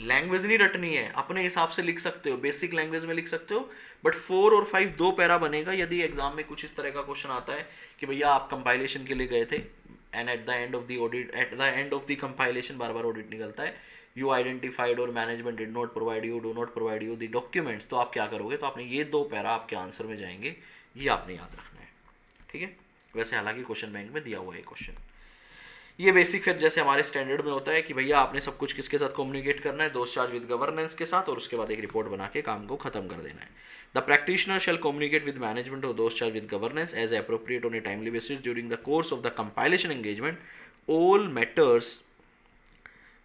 लैंग्वेज नहीं रटनी है, अपने हिसाब से लिख सकते हो, बेसिक लैंग्वेज में लिख सकते हो, बट 4 और 5 2 पैरा बनेगा. यदि एग्जाम में कुछ इस तरह का क्वेश्चन आता है कि भैया आप कंपाइलेशन के लिए गए थे and at the end of the audit, at the end of the compilation bar bar audit निकलता है, यू आइडेंटिफाइड और management did not provide you, do not provide you the documents, तो आप क्या करोगे. तो आपने ये 2 पैरा आपके आंसर में जाएंगे, ये आपने याद रखना है. ठीक है, वैसे हालांकि क्वेश्चन बैंक में दिया हुआ है क्वेश्चन. ये बेसिक फिर जैसे हमारे स्टैंडर्ड में होता है कि भैया आपने सब कुछ किसके साथ कम्युनिकेट करना है, दोस्त चार्ज विद गवर्नेंस के साथ, और उसके बाद एक रिपोर्ट बना के काम को खत्म कर देना है. The practitioner shall communicate with management और दोस्त charge with governance as appropriate on a timely basis during the course of the compilation engagement all matters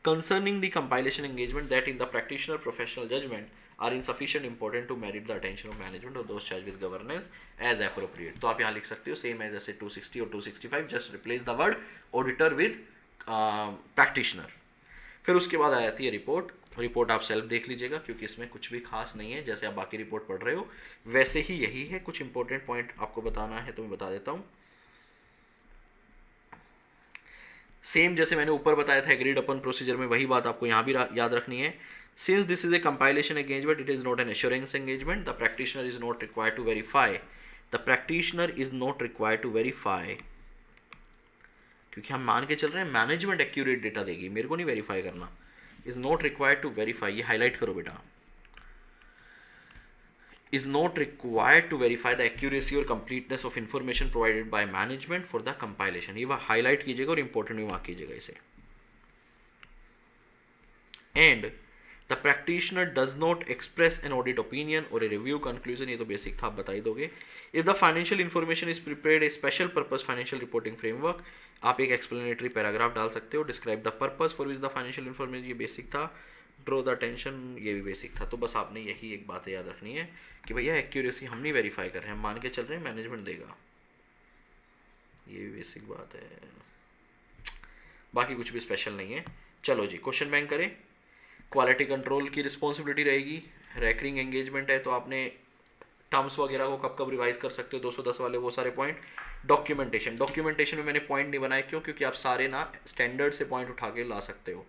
concerning the compilation engagement that in the practitioner professional judgment are insufficient important to merit the attention of management or those charged with governance as appropriate. तो आप यहाँ लिख सकते हो same as ऐसे 260 और 265, just replace the word auditor with practitioner. फिर उसके बाद आ जाती है रिपोर्ट. रिपोर्ट आप सेल्फ देख लीजिएगा क्योंकि इसमें कुछ भी खास नहीं है, जैसे आप बाकी रिपोर्ट पढ़ रहे हो वैसे ही यही है. कुछ इंपॉर्टेंट पॉइंट आपको बताना है तो मैं बता देता हूँ. सेम जैसे मैंने ऊपर बताया था एग्रीड अपन प्रोसीजर में, वही बात आपको यहाँ भी याद रखनी है. Since this is a compilation engagement, it is not an assurance engagement, the practitioner is not required to verify, the practitioner is not required to verify, क्योंकि हम मान के चल रहे हैं मैनेजमेंट एक्यूरेट डेटा देगी, मेरे को नहीं वेरीफाई करना. Is not required to verify, ये हाईलाइट करो बेटा. is not required to verify the accuracy or completeness of information provided by management for the compilation. ये हाईलाइट कीजिएगा और इंपॉर्टेंट भी मार्क कीजिएगा इसे. And the practitioner does not express an audit opinion or a review conclusion, ये तो basic था, आप बता ही दोगे. If the financial information is prepared a special purpose financial reporting framework, आप एक explanatory paragraph डाल सकते हो. Describe the purpose for which the financial information, ये बेसिक था. ड्रॉ द अटेंशन, ये भी बेसिक था. तो बस आपने यही एक बात याद रखनी है कि भैया एक्यूरेसी हम नहीं वेरीफाई कर रहे हैं, हम मान के चल रहे हैं मैनेजमेंट देगा. ये भी बेसिक बात है, बाकी कुछ भी स्पेशल नहीं है. चलो जी क्वेश्चन बैंक करें. क्वालिटी कंट्रोल की रिस्पॉन्सिबिलिटी रहेगी. रैकरिंग एंगेजमेंट है तो आपने टर्म्स वगैरह को कब कब रिवाइज कर सकते हो, 210 वाले वो सारे पॉइंट. डॉक्यूमेंटेशन, डॉक्यूमेंटेशन में मैंने पॉइंट नहीं बनाए, क्यों? क्योंकि आप सारे ना स्टैंडर्ड से पॉइंट उठा के ला सकते हो.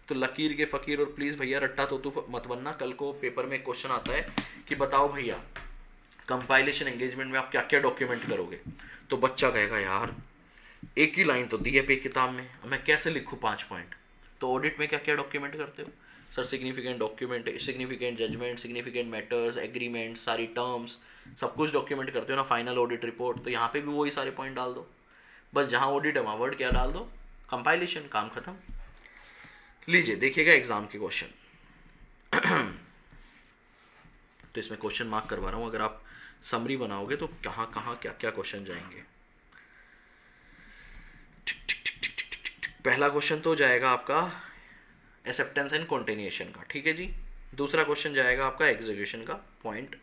तो लकीर के फकीर और प्लीज़ भैया रट्टा तो मत बनना. कल को पेपर में क्वेश्चन आता है कि बताओ भैया कंपाइलेशन एंगेजमेंट में आप क्या क्या डॉक्यूमेंट करोगे, तो बच्चा कहेगा यार एक ही लाइन तो दी है पे किताब में, मैं कैसे लिखूँ 5 पॉइंट. तो ऑडिट में क्या क्या डॉक्यूमेंट करते हो sir? Significant document, significant judgement, significant matters, agreement, सारी टर्म्स, सब कुछ डॉक्यूमेंट करते हो ना. फाइनल ऑडिट रिपोर्ट, तो यहाँ पे भी वही सारे पॉइंट डाल दो. बस जहाँ ऑडिट है वहाँ वर्ड क्या डाल दो, कंपाइलेशन, काम खत्म. लीजिए देखिएगा एग्जाम के क्वेश्चन. तो इसमें क्वेश्चन मार्क करवा रहा हूं, अगर आप समरी बनाओगे तो कहाँ कहाँ क्या क्या क्वेश्चन जाएंगे. पहला क्वेश्चन तो जाएगा आपका एक्सेप्टेंस एंड कॉन्टिन्यूएशन का, ठीक है जी. दूसरा क्वेश्चन जाएगा आपका एग्जीक्यूशन का पॉइंट.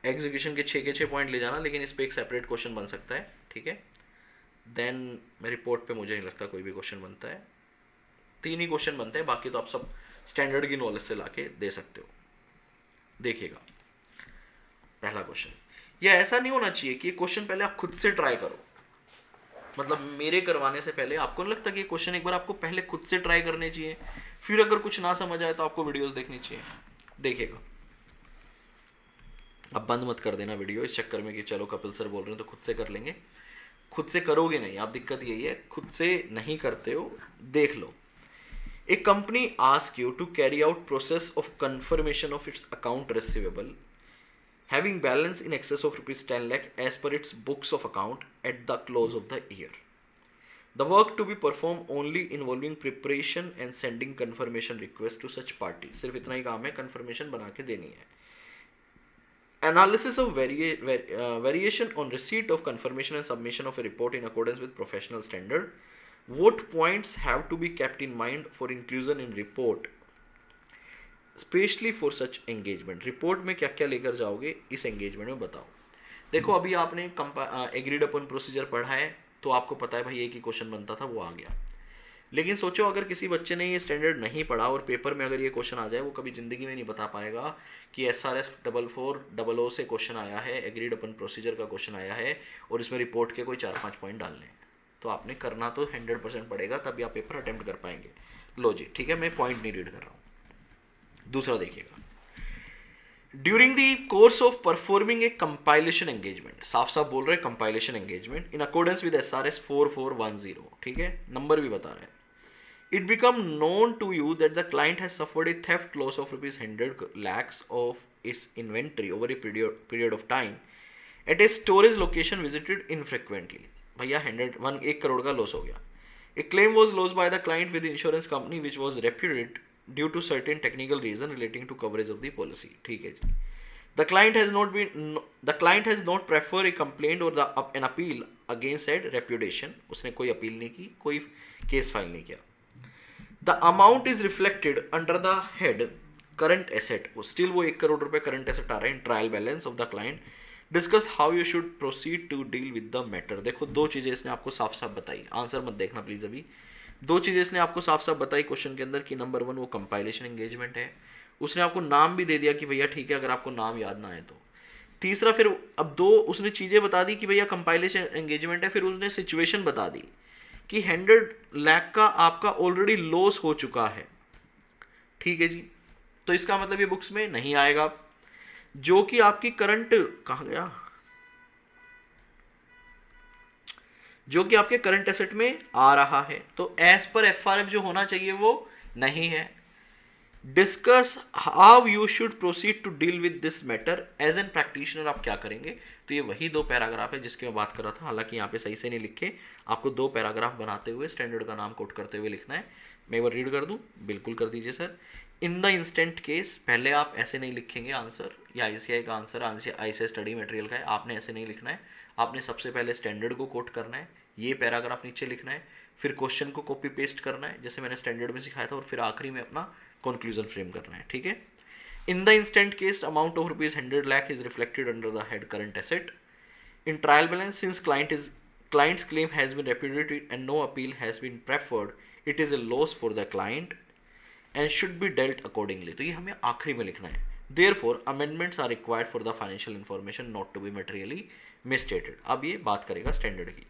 एग्जीक्यूशन के 6 के 6 पॉइंट ले जाना, लेकिन इस पर एक सेपरेट क्वेश्चन बन सकता है, ठीक है. देन रिपोर्ट पे मुझे नहीं लगता कोई भी क्वेश्चन बनता है. 3 ही क्वेश्चन बनते हैं, बाकी तो आप सब स्टैंडर्ड की नॉलेज से लाके दे सकते हो. देखिएगा पहला क्वेश्चन. ये ऐसा नहीं होना चाहिए कि ये क्वेश्चन पहले आप खुद से ट्राई करो, मतलब मेरे करवाने से पहले. आपको नहीं लगता कि ये क्वेश्चन एक बार आपको पहले खुद से ट्राई करने चाहिए, फिर अगर कुछ ना समझ आए तो आपको वीडियोस देखनी चाहिए. देखिएगा अब बंद मत कर देना वीडियो इस चक्कर में कि चलो कपिल सर बोल रहे हैं तो खुद से कर लेंगे, खुद से करोगे नहीं आप, दिक्कत यही है खुद से नहीं करते हो। देख लो, A company asks you to carry out process of confirmation of its account receivable having balance in excess of rupees 10 lakh as per its books of account at the close of the year. The work to be performed only involving preparation and sending confirmation request to such party. सिर्फ इतना ही काम है, confirmation बना के देनी है। Analysis of variation on receipt of confirmation and submission of a report in accordance with professional standard. What points have to be kept in mind for inclusion in report, especially for such engagement? Report में क्या क्या लेकर जाओगे इस engagement में बताओ। देखो अभी आपने एग्रीड अपन प्रोसीजर पढ़ा है तो आपको पता है भाई एक ही क्वेश्चन बनता था वो आ गया, लेकिन सोचो अगर किसी बच्चे ने ये स्टैंडर्ड नहीं पढ़ा और पेपर में अगर ये क्वेश्चन आ जाए, वो कभी जिंदगी में नहीं बता पाएगा कि SRS 4400 से क्वेश्चन आया है, एग्रीड अपन प्रोसीजर का क्वेश्चन आया है और इसमें रिपोर्ट के कोई 4-5 पॉइंट डालने हैं। तो आपने करना तो 100% पड़ेगा, तभी आप पेपर अटेम्प्ट कर पाएंगे। लो जी ठीक है, मैं पॉइंट नहीं रीड कर रहा हूँ। दूसरा देखिएगा, during the course of performing a compilation engagement, साफ साफ बोल रहे हैं compilation engagement in accordance with SRS 4410, ठीक है, नंबर भी बता रहे हैं। It become known to you that the client has suffered a theft loss of rupees 100 lakhs of its inventory over a period of time at a storage location visited infrequently. भैया 1 करोड़ का loss हो गया। A claim was lodged by the client with the insurance company which was reputed due to certain technical reason relating to coverage of the policy. ठीक है जी। The client has not preferred a complaint or an appeal against said repudiation. उसने कोई appeal नहीं की, कोई case file नहीं किया। The amount is reflected under the head current asset. Still वो 1 करोड़ रुपए current asset आ रहे हैं, trial balance of the client. Discuss how you should proceed to deal with the matter. देखो दो चीजें इसने आपको साफ साफ बताई, आंसर मत देखना प्लीज अभी। दो चीजें इसने आपको साफ साफ बताई क्वेश्चन के अंदर कि नंबर 1 वो कंपाइलेशन एंगेजमेंट है, उसने आपको नाम भी दे दिया कि भैया ठीक है अगर आपको नाम याद ना आए तो। तीसरा फिर अब दो उसने चीजें बता दी कि भैया कंपाइलेशन एंगेजमेंट है, फिर उसने सिचुएशन बता दी कि 100 लाख का आपका ऑलरेडी लॉस हो चुका है, ठीक है जी। तो इसका मतलब ये बुक्स में नहीं आएगा, जो कि आपकी करंट कहां गया, जो कि आपके करंट एसेट में आ रहा है, तो एज पर FRF जो होना चाहिए वो नहीं है। Discuss how you should proceed to deal with this matter as an practitioner, आप क्या करेंगे। तो ये वही 2 पैराग्राफ है जिसकी मैं बात कर रहा था, हालांकि यहाँ पे सही से नहीं लिखे, आपको 2 पैराग्राफ बनाते हुए स्टैंडर्ड का नाम कोट करते हुए लिखना है। मैं एक बार रीड कर दूं, बिल्कुल कर दीजिए sir. In the instant case, पहले आप ऐसे नहीं लिखेंगे आंसर, या ICI का आंसर ICI स्टडी मटेरियल का है, आपने ऐसे नहीं लिखना है। आपने सबसे पहले स्टैंडर्ड को कोट करना है, ये पैराग्राफ नीचे लिखना है, फिर क्वेश्चन को कॉपी पेस्ट करना है जैसे मैंने स्टैंडर्ड में सिखाया था, और फिर आखिरी में अपना कंक्लूजन फ्रेम करना है, ठीक है। In the instant case amount of rupees 100 lakh is reflected under the head current asset. In trial balance, since client's claim has been repudiated and no appeal has been preferred, it is a loss for the client and should be dealt accordingly. तो ये हमें आखिरी में लिखना है। Therefore, amendments are required for the financial information not to be materially misstated. अब ये बात करेगा स्टैंडर्ड की।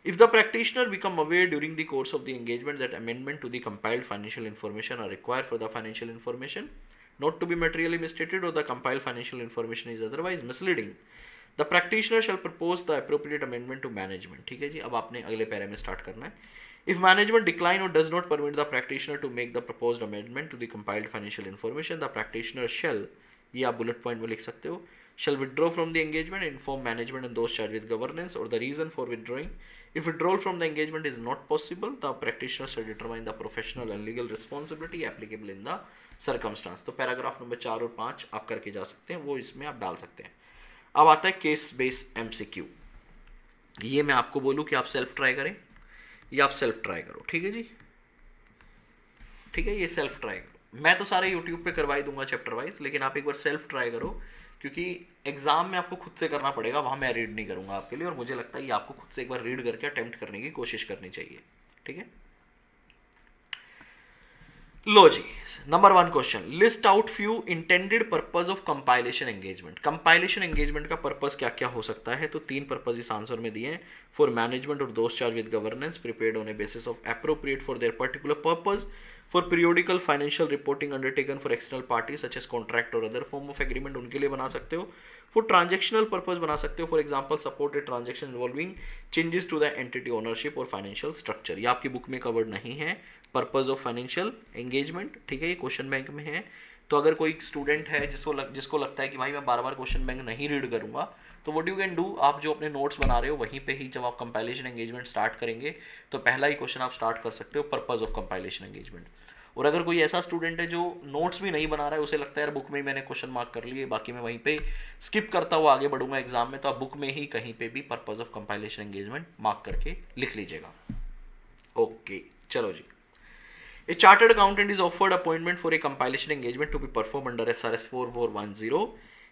If the practitioner become aware during the course of the engagement that amendment to the compiled financial information are required for the financial information not to be materially misstated, or the compiled financial information is otherwise misleading, the practitioner shall propose the appropriate amendment to management. ठीक है जी, अब आपने अगले para में start करना है। If management decline or does not permit the practitioner to make the proposed amendment to the compiled financial information, the practitioner shall, ये आप बुलेट पॉइंट में लिख सकते हो, shall withdraw from the engagement, inform management and those charged with governance or the reason for withdrawing. If withdrawal from the engagement is not possible, the practitioner shall determine the professional and legal responsibility applicable in the circumstance. तो paragraph number 4 और 5 आप करके जा सकते हैं, वो इसमें आप डाल सकते हैं। अब आता है केस बेस MCQ। ये मैं आपको बोलूं कि आप सेल्फ ट्राई करें या आप सेल्फ ट्राई करो, ठीक है जी, ठीक है, ये सेल्फ ट्राई करो। मैं तो सारे YouTube पे करवाई दूंगा चैप्टर वाइज, लेकिन आप एक बार सेल्फ ट्राई करो, क्योंकि एग्जाम में आपको खुद से करना पड़ेगा, वहां मैं रीड नहीं करूंगा आपके लिए, और मुझे लगता है ये आपको खुद से एक बार रीड करके अटेम्प्ट करने की कोशिश करनी चाहिए, ठीक है। लो जी, number 1 question, list out few intended purpose of compilation engagement. Compilation engagement का पर्पस क्या क्या हो सकता है? तो 3 पर्पस इस आंसर में दिए हैं। फॉर मैनेजमेंट और दोस्त charge with governance prepared on a basis of appropriate for their particular purpose, for periodical financial reporting undertaken for external party such as contract और अदर फॉर्म ऑफ एग्रीमेंट, उनके लिए बना सकते हो। फॉर ट्रांजेक्शनल पर्पस बना सकते हो, for example support a transaction involving changes to the entity ownership और फाइनेंशियल स्ट्रक्चर। ये आपकी बुक में कवर्ड नहीं है, पर्पस ऑफ फाइनेंशियल एंगेजमेंट, ठीक है, ये क्वेश्चन बैंक में है। तो अगर कोई स्टूडेंट है जिसको लगता है कि भाई मैं बार बार क्वेश्चन बैंक नहीं रीड करूंगा, तो व्हाट यू कैन डू, आप जो अपने नोट्स बना रहे हो वहीं पे ही जब आप कंपाइलेशन एंगेजमेंट स्टार्ट करेंगे तो पहला ही क्वेश्चन आप स्टार्ट कर सकते हो, पर्पस ऑफ कंपाइलेशन एंगेजमेंट। और अगर कोई ऐसा स्टूडेंट है जो नोट्स भी नहीं बना रहा है, उसे लगता है यार बुक में ही मैंने क्वेश्चन मार्क कर लिए, बाकी मैं वहीं पे स्किप करता हुआ आगे बढ़ूंगा एग्जाम में, तो आप बुक में ही कहीं पे भी purpose of compilation engagement mark करके लिख लीजिएगा। ओके, चलो जी। A chartered accountant is offered appointment for a compilation engagement to be performed under SRS 4410.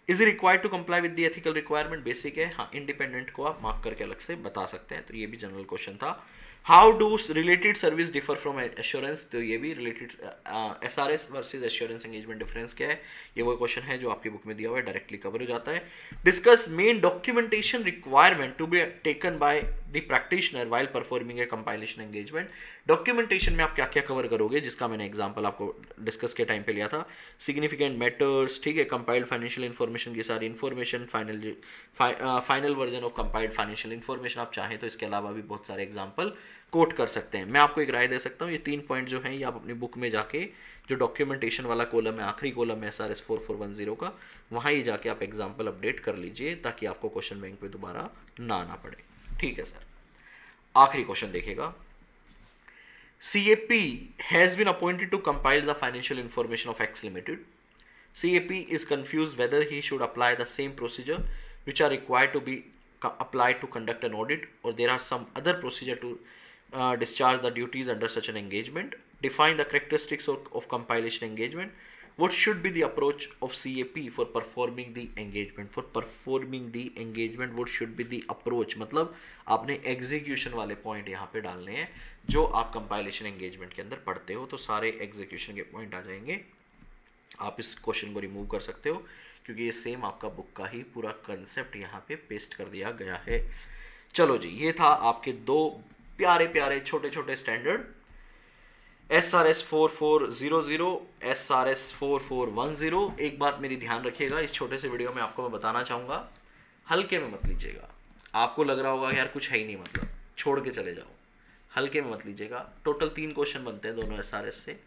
Is he required to comply with the ethical requirement? Basic है, हाँ, independent को आप mark करके अलग से बता सकते हैं, तो ये भी जनरल क्वेश्चन था। How do related service differ from assurance? तो ये भी related SRS versus assurance engagement difference क्या है, ये वो क्वेश्चन है जो आपकी बुक में दिया हुआ है, डायरेक्टली कवर हो जाता है। Discuss main documentation requirement to be taken by the practitioner while performing a compilation engagement. Documentation में आप क्या क्या कवर करोगे, जिसका मैंने एग्जांपल आपको डिस्कस के टाइम पे लिया था। सिग्निफिकेंट मैटर्स, ठीक है, कंपाइल्ड फाइनेंशियल इन्फॉर्मेशन की सारी information, final version of compiled financial information, आप चाहें तो इसके अलावा भी बहुत सारे एग्जांपल कोट कर सकते हैं। मैं आपको एक राय दे सकता हूँ, ये 3 पॉइंट जो हैं ये आप अपनी बुक में जाके जो डॉक्यूमेंटेशन वाला कॉलम है, आखिरी कॉलम है SRS 4410 का, वहाँ ही जाके आप एग्जाम्पल अपडेट कर लीजिए ताकि आपको क्वेश्चन बैंक पे दोबारा ना आना पड़े। ठीक है सर, आखिरी क्वेश्चन देखिएगा। CAP has been appointed to compile the financial information of X Limited. CAP is confused whether he should apply the same procedure which are required to be applied to conduct an audit, or there are some other procedure to discharge the duties under such an engagement. Define the characteristics of compilation engagement. What should be the approach of CAP for performing the engagement? For performing the engagement, what should be the approach? मतलब आपने execution वाले point यहाँ पे डालने हैं जो आप compilation engagement के अंदर पढ़ते हो, तो सारे एग्जीक्यूशन के पॉइंट आ जाएंगे। आप इस क्वेश्चन को रिमूव कर सकते हो क्योंकि ये सेम आपका बुक का ही पूरा कंसेप्ट यहाँ पे पेस्ट कर दिया गया है। चलो जी, ये था आपके 2 प्यारे प्यारे छोटे छोटे स्टैंडर्ड, SRS 4400, SRS 4410। एक बात मेरी ध्यान रखिएगा, इस छोटे से वीडियो में आपको मैं बताना चाहूँगा, हल्के में मत लीजिएगा। आपको लग रहा होगा यार कुछ है ही नहीं, मतलब छोड़ के चले जाओ, हल्के में मत लीजिएगा। टोटल 3 क्वेश्चन बनते हैं दोनों SRS से।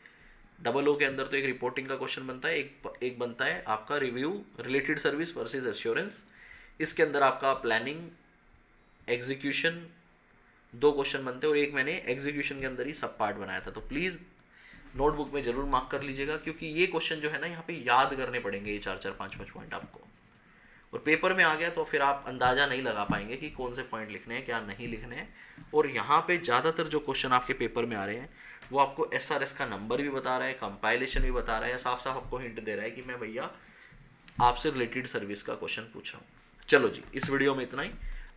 O के अंदर तो एक रिपोर्टिंग का क्वेश्चन बनता है, एक बनता है आपका review related service versus assurance. इसके अंदर आपका प्लानिंग, एग्जीक्यूशन 2 क्वेश्चन बनते हैं, और एक मैंने एग्जीक्यूशन के अंदर ही सब पार्ट बनाया था। तो प्लीज़ नोटबुक में जरूर मार्क कर लीजिएगा क्योंकि ये क्वेश्चन जो है ना यहाँ पे याद करने पड़ेंगे, ये 4-4, 5-5 पॉइंट आपको, और पेपर में आ गया तो फिर आप अंदाज़ा नहीं लगा पाएंगे कि कौन से पॉइंट लिखने हैं, क्या नहीं लिखने हैं। और यहाँ पे ज़्यादातर जो क्वेश्चन आपके पेपर में आ रहे हैं वो आपको SRS का नंबर भी बता रहा है, कंपाइलेशन भी बता रहा है, या साफ साफ आपको हिंट दे रहा है कि मैं भैया आपसे रिलेटेड सर्विस का क्वेश्चन पूछ रहा हूँ। चलो जी, इस वीडियो में इतना ही।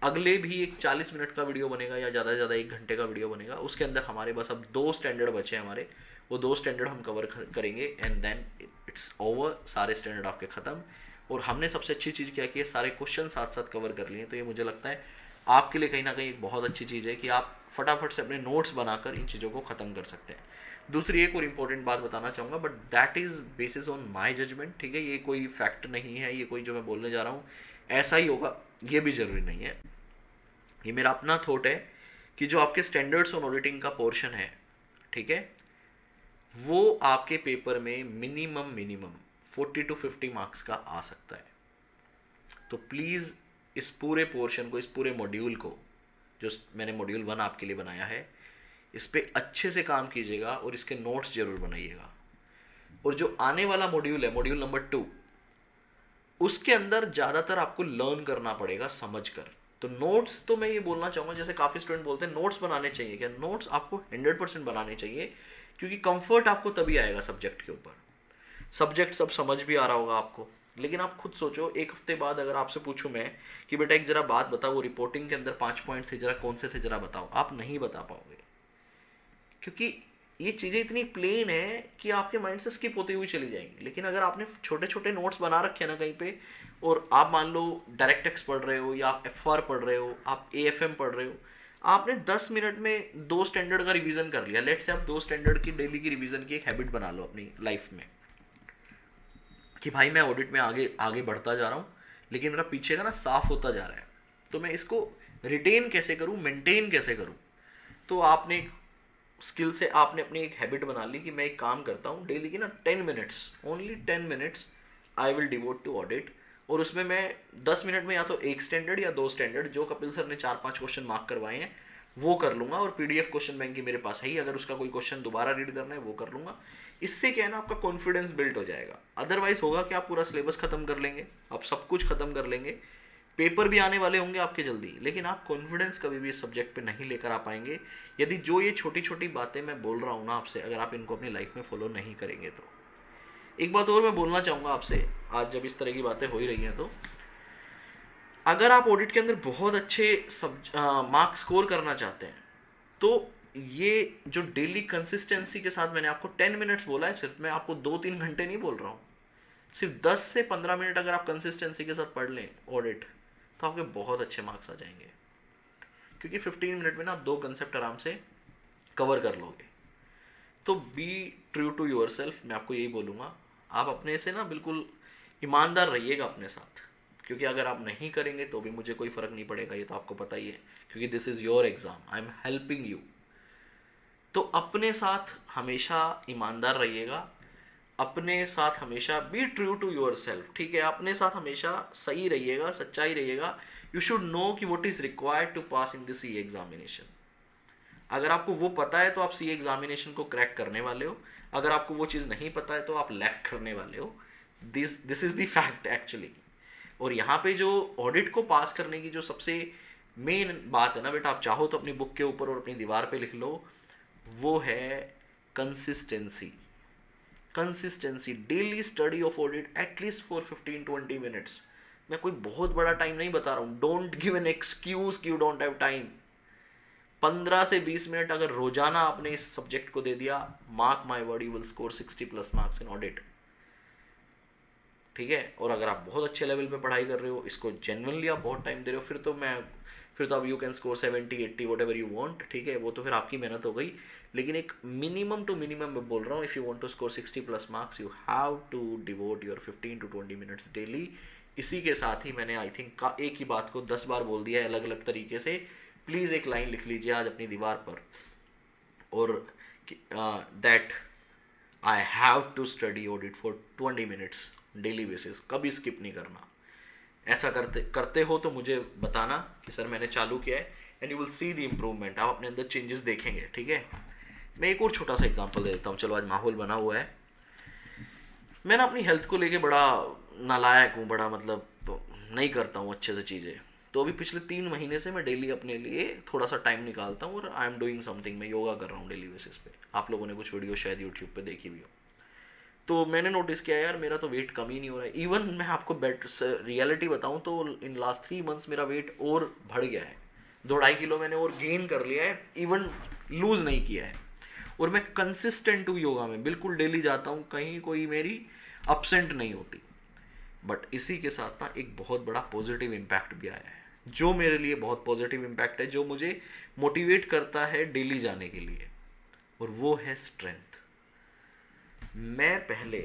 अगले भी एक 40 मिनट का वीडियो बनेगा या ज़्यादा से ज़्यादा 1 घंटे का वीडियो बनेगा, उसके अंदर हमारे बस अब 2 स्टैंडर्ड बचे हैं हमारे, वो 2 स्टैंडर्ड हम कवर करेंगे एंड देन इट्स ओवर, सारे स्टैंडर्ड आपके ख़त्म। और हमने सबसे अच्छी चीज़ क्या की है, सारे क्वेश्चन साथ साथ कवर कर लिए, तो ये मुझे लगता है आपके लिए कहीं ना कहीं एक बहुत अच्छी चीज़ है कि आप फटाफट से अपने नोट्स बनाकर इन चीज़ों को ख़त्म कर सकते हैं। दूसरी एक और इम्पोर्टेंट बात बताना चाहूँगा, but that is basis on my judgement, ठीक है, ये कोई फैक्ट नहीं है, ये कोई जो मैं बोलने जा रहा हूँ ऐसा ही होगा ये भी ज़रूरी नहीं है। ये मेरा अपना थॉट है कि जो आपके स्टैंडर्ड्स ऑन ऑडिटिंग का पोर्शन है, ठीक है, वो आपके पेपर में मिनिमम 40 to 50 मार्क्स का आ सकता है। तो प्लीज़ इस पूरे पोर्शन को, इस पूरे मॉड्यूल को, जो मैंने मॉड्यूल 1 आपके लिए बनाया है, इस पर अच्छे से काम कीजिएगा और इसके नोट्स जरूर बनाइएगा। और जो आने वाला मॉड्यूल है, मॉड्यूल नंबर 2, उसके अंदर ज़्यादातर आपको लर्न करना पड़ेगा समझकर। तो नोट्स तो मैं ये बोलना चाहूँगा, जैसे काफ़ी स्टूडेंट बोलते हैं नोट्स बनाने चाहिए, क्या नोट्स आपको 100% बनाने चाहिए, क्योंकि कंफर्ट आपको तभी आएगा सब्जेक्ट के ऊपर। सब्जेक्ट सब समझ भी आ रहा होगा आपको, लेकिन आप खुद सोचो, 1 हफ्ते बाद अगर आपसे पूछूं मैं कि बेटा एक जरा बात बताओ, वो रिपोर्टिंग के अंदर 5 पॉइंट थे, जरा कौन से थे जरा बताओ, आप नहीं बता पाओगे, क्योंकि ये चीज़ें इतनी प्लेन है कि आपके माइंड से स्किप होती हुई चली जाएंगी। लेकिन अगर आपने छोटे छोटे नोट्स बना रखे हैं ना कहीं पे, और आप मान लो डायरेक्ट टेक्स्ट पढ़ रहे हो या आप एफआर पढ़ रहे हो, आप एएफएम पढ़ रहे हो, आपने 10 मिनट में 2 स्टैंडर्ड का रिवीजन कर लिया। लेट्स से आप 2 स्टैंडर्ड की डेली की रिवीजन की एक हैबिट बना लो अपनी लाइफ में कि भाई मैं ऑडिट में आगे आगे बढ़ता जा रहा हूँ, लेकिन मेरा पीछे का ना साफ होता जा रहा है, तो मैं इसको रिटेन कैसे करूँ, मेंटेन कैसे करूँ। तो आपने स्किल से आपने अपनी एक हैबिट बना ली कि मैं एक काम करता हूँ डेली की ना 10 minutes, only 10 minutes I will devote to audit. और उसमें मैं 10 मिनट में या तो एक स्टैंडर्ड या 2 स्टैंडर्ड जो कपिल सर ने 4-5 क्वेश्चन मार्क करवाए हैं वो कर लूँगा, और पीडीएफ क्वेश्चन बैंक की मेरे पास है ही, अगर उसका कोई क्वेश्चन दोबारा रीड करना है वो कर लूँगा। इससे क्या है ना, आपका कॉन्फिडेंस बिल्ड हो जाएगा। अदरवाइज होगा कि आप पूरा सिलेबस खत्म कर लेंगे, आप सब कुछ खत्म कर लेंगे, पेपर भी आने वाले होंगे आपके जल्दी, लेकिन आप कॉन्फिडेंस कभी भी इस सब्जेक्ट पे नहीं लेकर आ पाएंगे यदि जो ये छोटी छोटी बातें मैं बोल रहा हूँ ना आपसे, अगर आप इनको अपनी लाइफ में फॉलो नहीं करेंगे तो। एक बात और मैं बोलना चाहूँगा आपसे, आज जब इस तरह की बातें हो ही रही हैं, तो अगर आप ऑडिट के अंदर बहुत अच्छे मार्क्स स्कोर करना चाहते हैं, तो ये जो डेली कंसिस्टेंसी के साथ मैंने आपको 10 मिनट्स बोला है, सिर्फ मैं आपको 2-3 घंटे नहीं बोल रहा हूँ, सिर्फ 10 से 15 मिनट अगर आप कंसिस्टेंसी के साथ पढ़ लें ऑडिट, तो आपके बहुत अच्छे मार्क्स आ जाएंगे। क्योंकि 15 मिनट में ना आप 2 कंसेप्ट आराम से कवर कर लोगे। तो be true to yourself, मैं आपको यही बोलूँगा, आप अपने से ना बिल्कुल ईमानदार रहिएगा अपने साथ, क्योंकि अगर आप नहीं करेंगे तो भी मुझे कोई फ़र्क नहीं पड़ेगा, ये तो आपको पता ही है, क्योंकि this is your exam, I am helping you. तो अपने साथ हमेशा ईमानदार रहिएगा, अपने साथ हमेशा be true to yourself, ठीक है, अपने साथ हमेशा सही रहिएगा, सच्चाई रहिएगा। यू शुड नो कि what is required to pass in the C examination. अगर आपको वो पता है तो आप सी एग्जामिनेशन को क्रैक करने वाले हो, अगर आपको वो चीज़ नहीं पता है तो आप लैक करने वाले हो। This is the fact actually. और यहाँ पे जो ऑडिट को पास करने की जो सबसे मेन बात है ना बेटा, आप चाहो तो अपनी बुक के ऊपर और अपनी दीवार पे लिख लो, वो है consistency. Consistency, daily study of audit at least for 15-20 minutes. मैं कोई बहुत बड़ा टाइम नहीं बता रहा हूँ, डोंट गिव एन एक्सक्यूज कि यू डोंट हैव टाइम। 15 से 20 मिनट अगर रोजाना आपने इस सब्जेक्ट को दे दिया, mark my word, you will score 60+ marks in audit, ठीक है। और अगर आप बहुत अच्छे लेवल पे पढ़ाई कर रहे हो, इसको जेन्युइनली आप बहुत टाइम दे रहे हो, फिर तो आप you can score 70-80 what ever you want, ठीक है, वो तो फिर आपकी मेहनत हो गई। लेकिन एक मिनिमम टू मिनिमम मैं बोल रहा हूँ, if you want to score 60+ marks, you have to devote your 15 to 20 minutes daily. इसी के साथ ही मैंने आई थिंक एक ही बात को 10 बार बोल दिया है अलग अलग तरीके से। प्लीज़ एक लाइन लिख लीजिए आज अपनी दीवार पर, और that I have to study audit for 20 minutes daily basis, कभी स्किप नहीं करना। ऐसा करते हो तो मुझे बताना कि सर मैंने चालू किया है, and you will see the improvement, आप अपने अंदर चेंजेस देखेंगे, ठीक है। मैं एक और छोटा सा एग्जांपल दे देता हूँ, चलो आज माहौल बना हुआ है। मैं ना अपनी हेल्थ को लेके बड़ा नालायक हूँ, बड़ा मतलब नहीं करता हूँ अच्छे से चीज़ें। तो अभी पिछले 3 महीने से मैं डेली अपने लिए थोड़ा सा टाइम निकालता हूँ, और आई एम डूइंग समथिंग, मैं योगा कर रहा हूँ डेली बेसिस पे। आप लोगों ने कुछ वीडियो शायद यूट्यूब पे देखी भी हो। तो मैंने नोटिस किया यार मेरा तो वेट कम ही नहीं हो रहा है। इवन मैं आपको रियलिटी बताऊं तो इन लास्ट 3 मंथ्स मेरा वेट और बढ़ गया है, 2-2.5 किलो मैंने और गेन कर लिया है, इवन लूज नहीं किया है। और मैं कंसिस्टेंट हूँ योगा में, बिल्कुल डेली जाता हूँ, कहीं कोई मेरी अपसेंट नहीं होती। बट इसी के साथ ना एक बहुत बड़ा पॉजिटिव इम्पैक्ट भी आया है, जो मेरे लिए बहुत पॉजिटिव इम्पैक्ट है, जो मुझे मोटिवेट करता है डेली जाने के लिए, और वो है स्ट्रेंथ। मैं पहले,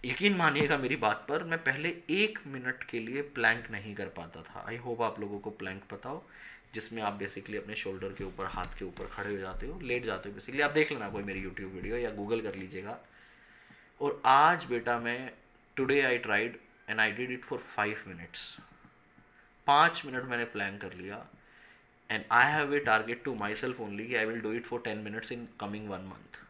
यकीन मानिएगा मेरी बात पर, मैं पहले 1 मिनट के लिए प्लैंक नहीं कर पाता था। आई होप आप लोगों को प्लैंक पता हो, जिसमें आप बेसिकली अपने शोल्डर के ऊपर, हाथ के ऊपर खड़े हो जाते हो, लेट जाते हो बेसिकली। आप देख लेना कोई मेरी यूट्यूब वीडियो या गूगल कर लीजिएगा। और आज बेटा मैं today I tried and I did it for 5 minutes. 5 minute मैंने प्लैंक कर लिया, and I have a target to myself only कि I will do it for 10 minutes in coming 1 month.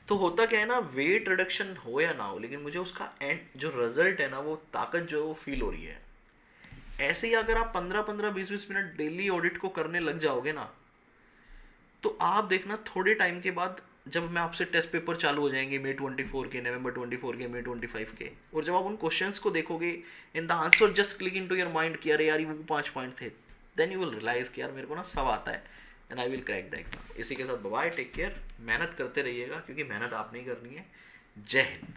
तो होता क्या है ना, वेट रिडक्शन हो या ना हो, लेकिन मुझे उसका एंड जो रिजल्ट है ना, वो ताकत जो फील हो रही है। ऐसे ही अगर आप 15-15, 20-20 मिनट डेली ऑडिट को करने लग जाओगे ना, तो आप देखना थोड़े टाइम के बाद, जब मैं आपसे टेस्ट पेपर चालू हो जाएंगे मई 24 के, नवंबर 24 के, मई 25 के, और जब आप उन क्वेश्चंस को देखोगे in the answer just click into your mind कि अरे यार वो 5 पॉइंट थे, देन यू विल रियलाइज कि यार मेरे को ना सब आता है, and I will crack the exam. इसी के साथ बाय, टेक केयर, मेहनत करते रहिएगा क्योंकि मेहनत आपने ही करनी है। जय हिंद।